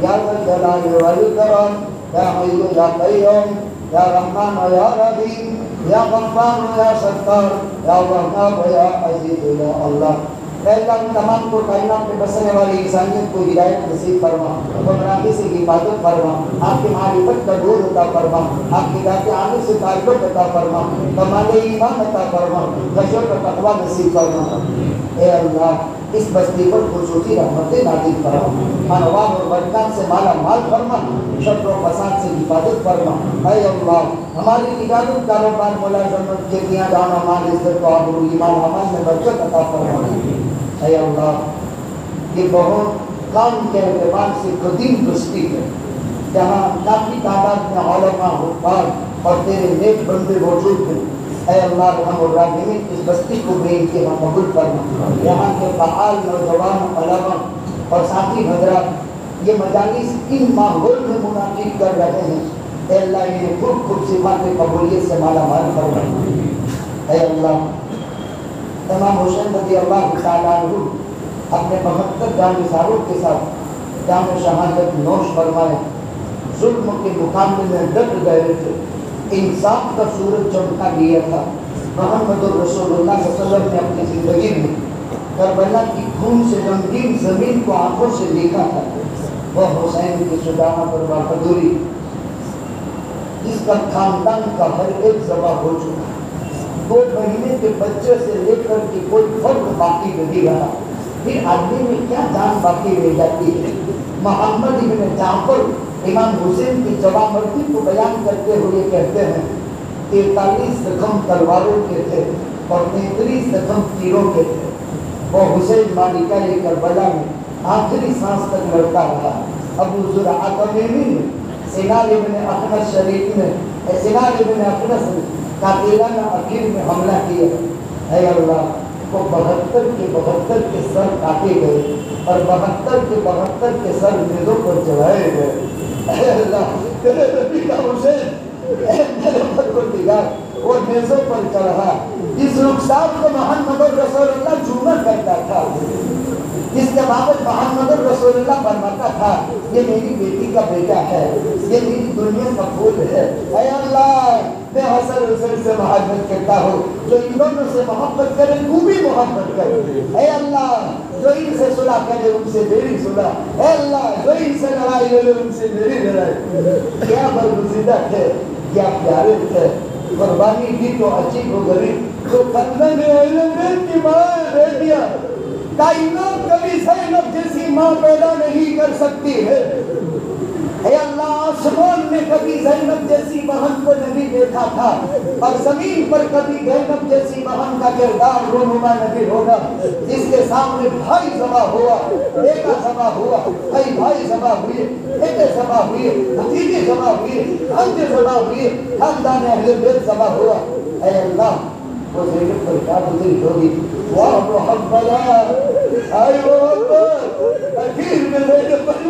یا ذا الجلال والاکرام، یا حی یا قیوم، یا رحمان یا رحیم، یا غفار یا ستار، یا وہاب یا عزیز یا اللہ۔ اے اللہ ان تمام کو کائنات میں بسنے والی انسانیت کو ہدایت نصیب فرما، گمراہی سے حفاظت فرما، آپ کی معرفت کا نور عطا فرما، آپ کی ذات عالی سے تعلق عطا فرما، کمال ایمان عطا فرما، خشیت و تقوی نصیب فرما۔ اے اللہ اس بستی پر خصوصی رحمتیں نازل فرما، انوار اور برکات سے مالا مال فرما، شر و فساد سے حفاظت فرما۔ اے اللہ ہماری تجارت، کاروبار، ملازمت، کھیتیاں، جان و مال، عزت و آبرو، ایمان عمل میں برکت عطا فرما۔ اے اللہ یہ بہت کام کے اعتبار سے قدیم بستی ہے جہاں کافی تعداد میں علماء، حفاظ اور تیرے نیک بندے موجود ہیں۔ اے اللہ رحم الراحمین اس بستی کو بے انتہا قبول فرما، یہاں کے فعال نوجوان علماء اور ساتھی حضرات یہ مجالس ان ماحول میں منعقد کر رہے ہیں، اے اللہ انہیں خوب خوب صفات قبولیت سے مالا مال فرما۔ اے اللہ امام حسین رضی اللہ تعالیٰ عنہ اپنے 72 جانثاروں کے ساتھ جام شہادت نوش فرمائے، ظلم کے مقابلے میں ڈٹ گئے تھے، انصاف کا سورج چمکا دیا تھا۔ محمد رسول اللہ صلی اللہ علیہ وسلم نے اپنی زندگی میں کربلا کی خون سے رنگین زمین کو آنکھوں سے دیکھا تھا، وہ حسین کی شجاعت اور بہادری جس کا خاندان کا ہر ایک ذبح ہو چکا، 2 مہینے کے بچے سے لے کر کے کوئی فرق باقی نہیں رہا، پھر آدمی میں کیا جان باقی رہ جاتی ہے۔ محمد ابن جعفر امام حسین کی جوامردی کو بیان کرتے ہوئے کہتے ہیں 43 زخم تلواروں کے تھے اور 33 زخم تیروں کے تھے، وہ حسین مالکہ کربلا میں آخری سانس تک لڑتا رہا۔ ابو زرعہ تمیمی نے سنان ابن اخنس شریف نے سنان ابن اخنس نے قاتلانہ اخیر میں حملہ کیا۔ اے اللہ وہ 72 کے سر کاٹے گئے اور 72 کے سر نیزوں پر چڑھائے گئے۔ اے اللہ تیرے نبی کا حسین اے میرے پروردگار وہ نیزوں پر چڑھا جس رخسار کو محمد رسول اللہ جھوما کرتا تھا، جس کے بابت محمد رسول اللہ فرماتا تھا یہ میری بیٹی کا بیٹا ہے، یہ میری دنیا کا پھول ہے۔ اے اللہ میں حسن حسین سے محبت کرتا ہوں، جو ان دونوں سے محبت کرے تو بھی محبت کرے۔ اے اللہ جو ان سے صلح کرے ان سے میری صلح، اے اللہ جو ان سے لڑائی لڑے ان سے میری لڑائی۔ کیا برگزیدہ تھے، کیا پیارے تھے، قربانی دی تو عجیب و غریب، تو کندھے میں اہل بیت کی ماں بیٹیاں، کائنات کبھی زینب جیسی ماں پیدا نہیں کر سکتی ہے۔ اے اللہ آسمان میں کبھی زینب جیسی بہن کو نہیں دیکھا تھا اور زمین پر کبھی زینب جیسی بہن کا کردار رونما نہیں ہوگا، جس کے سامنے بھائی ذبح ہوا، بیٹا ذبح ہوا، بھائی ذبح ہوئے، بیٹے ذبح ہوئے، بھتیجے ذبح ہوئے، بھانجے ذبح ہوئے، خاندان اہل بیت ذبح ہوا۔ اے اللہ وہ زینب پر کیا گزری ہوگی؟ واہ محمد آئے وہ اکبر، اخیر میں زینب پر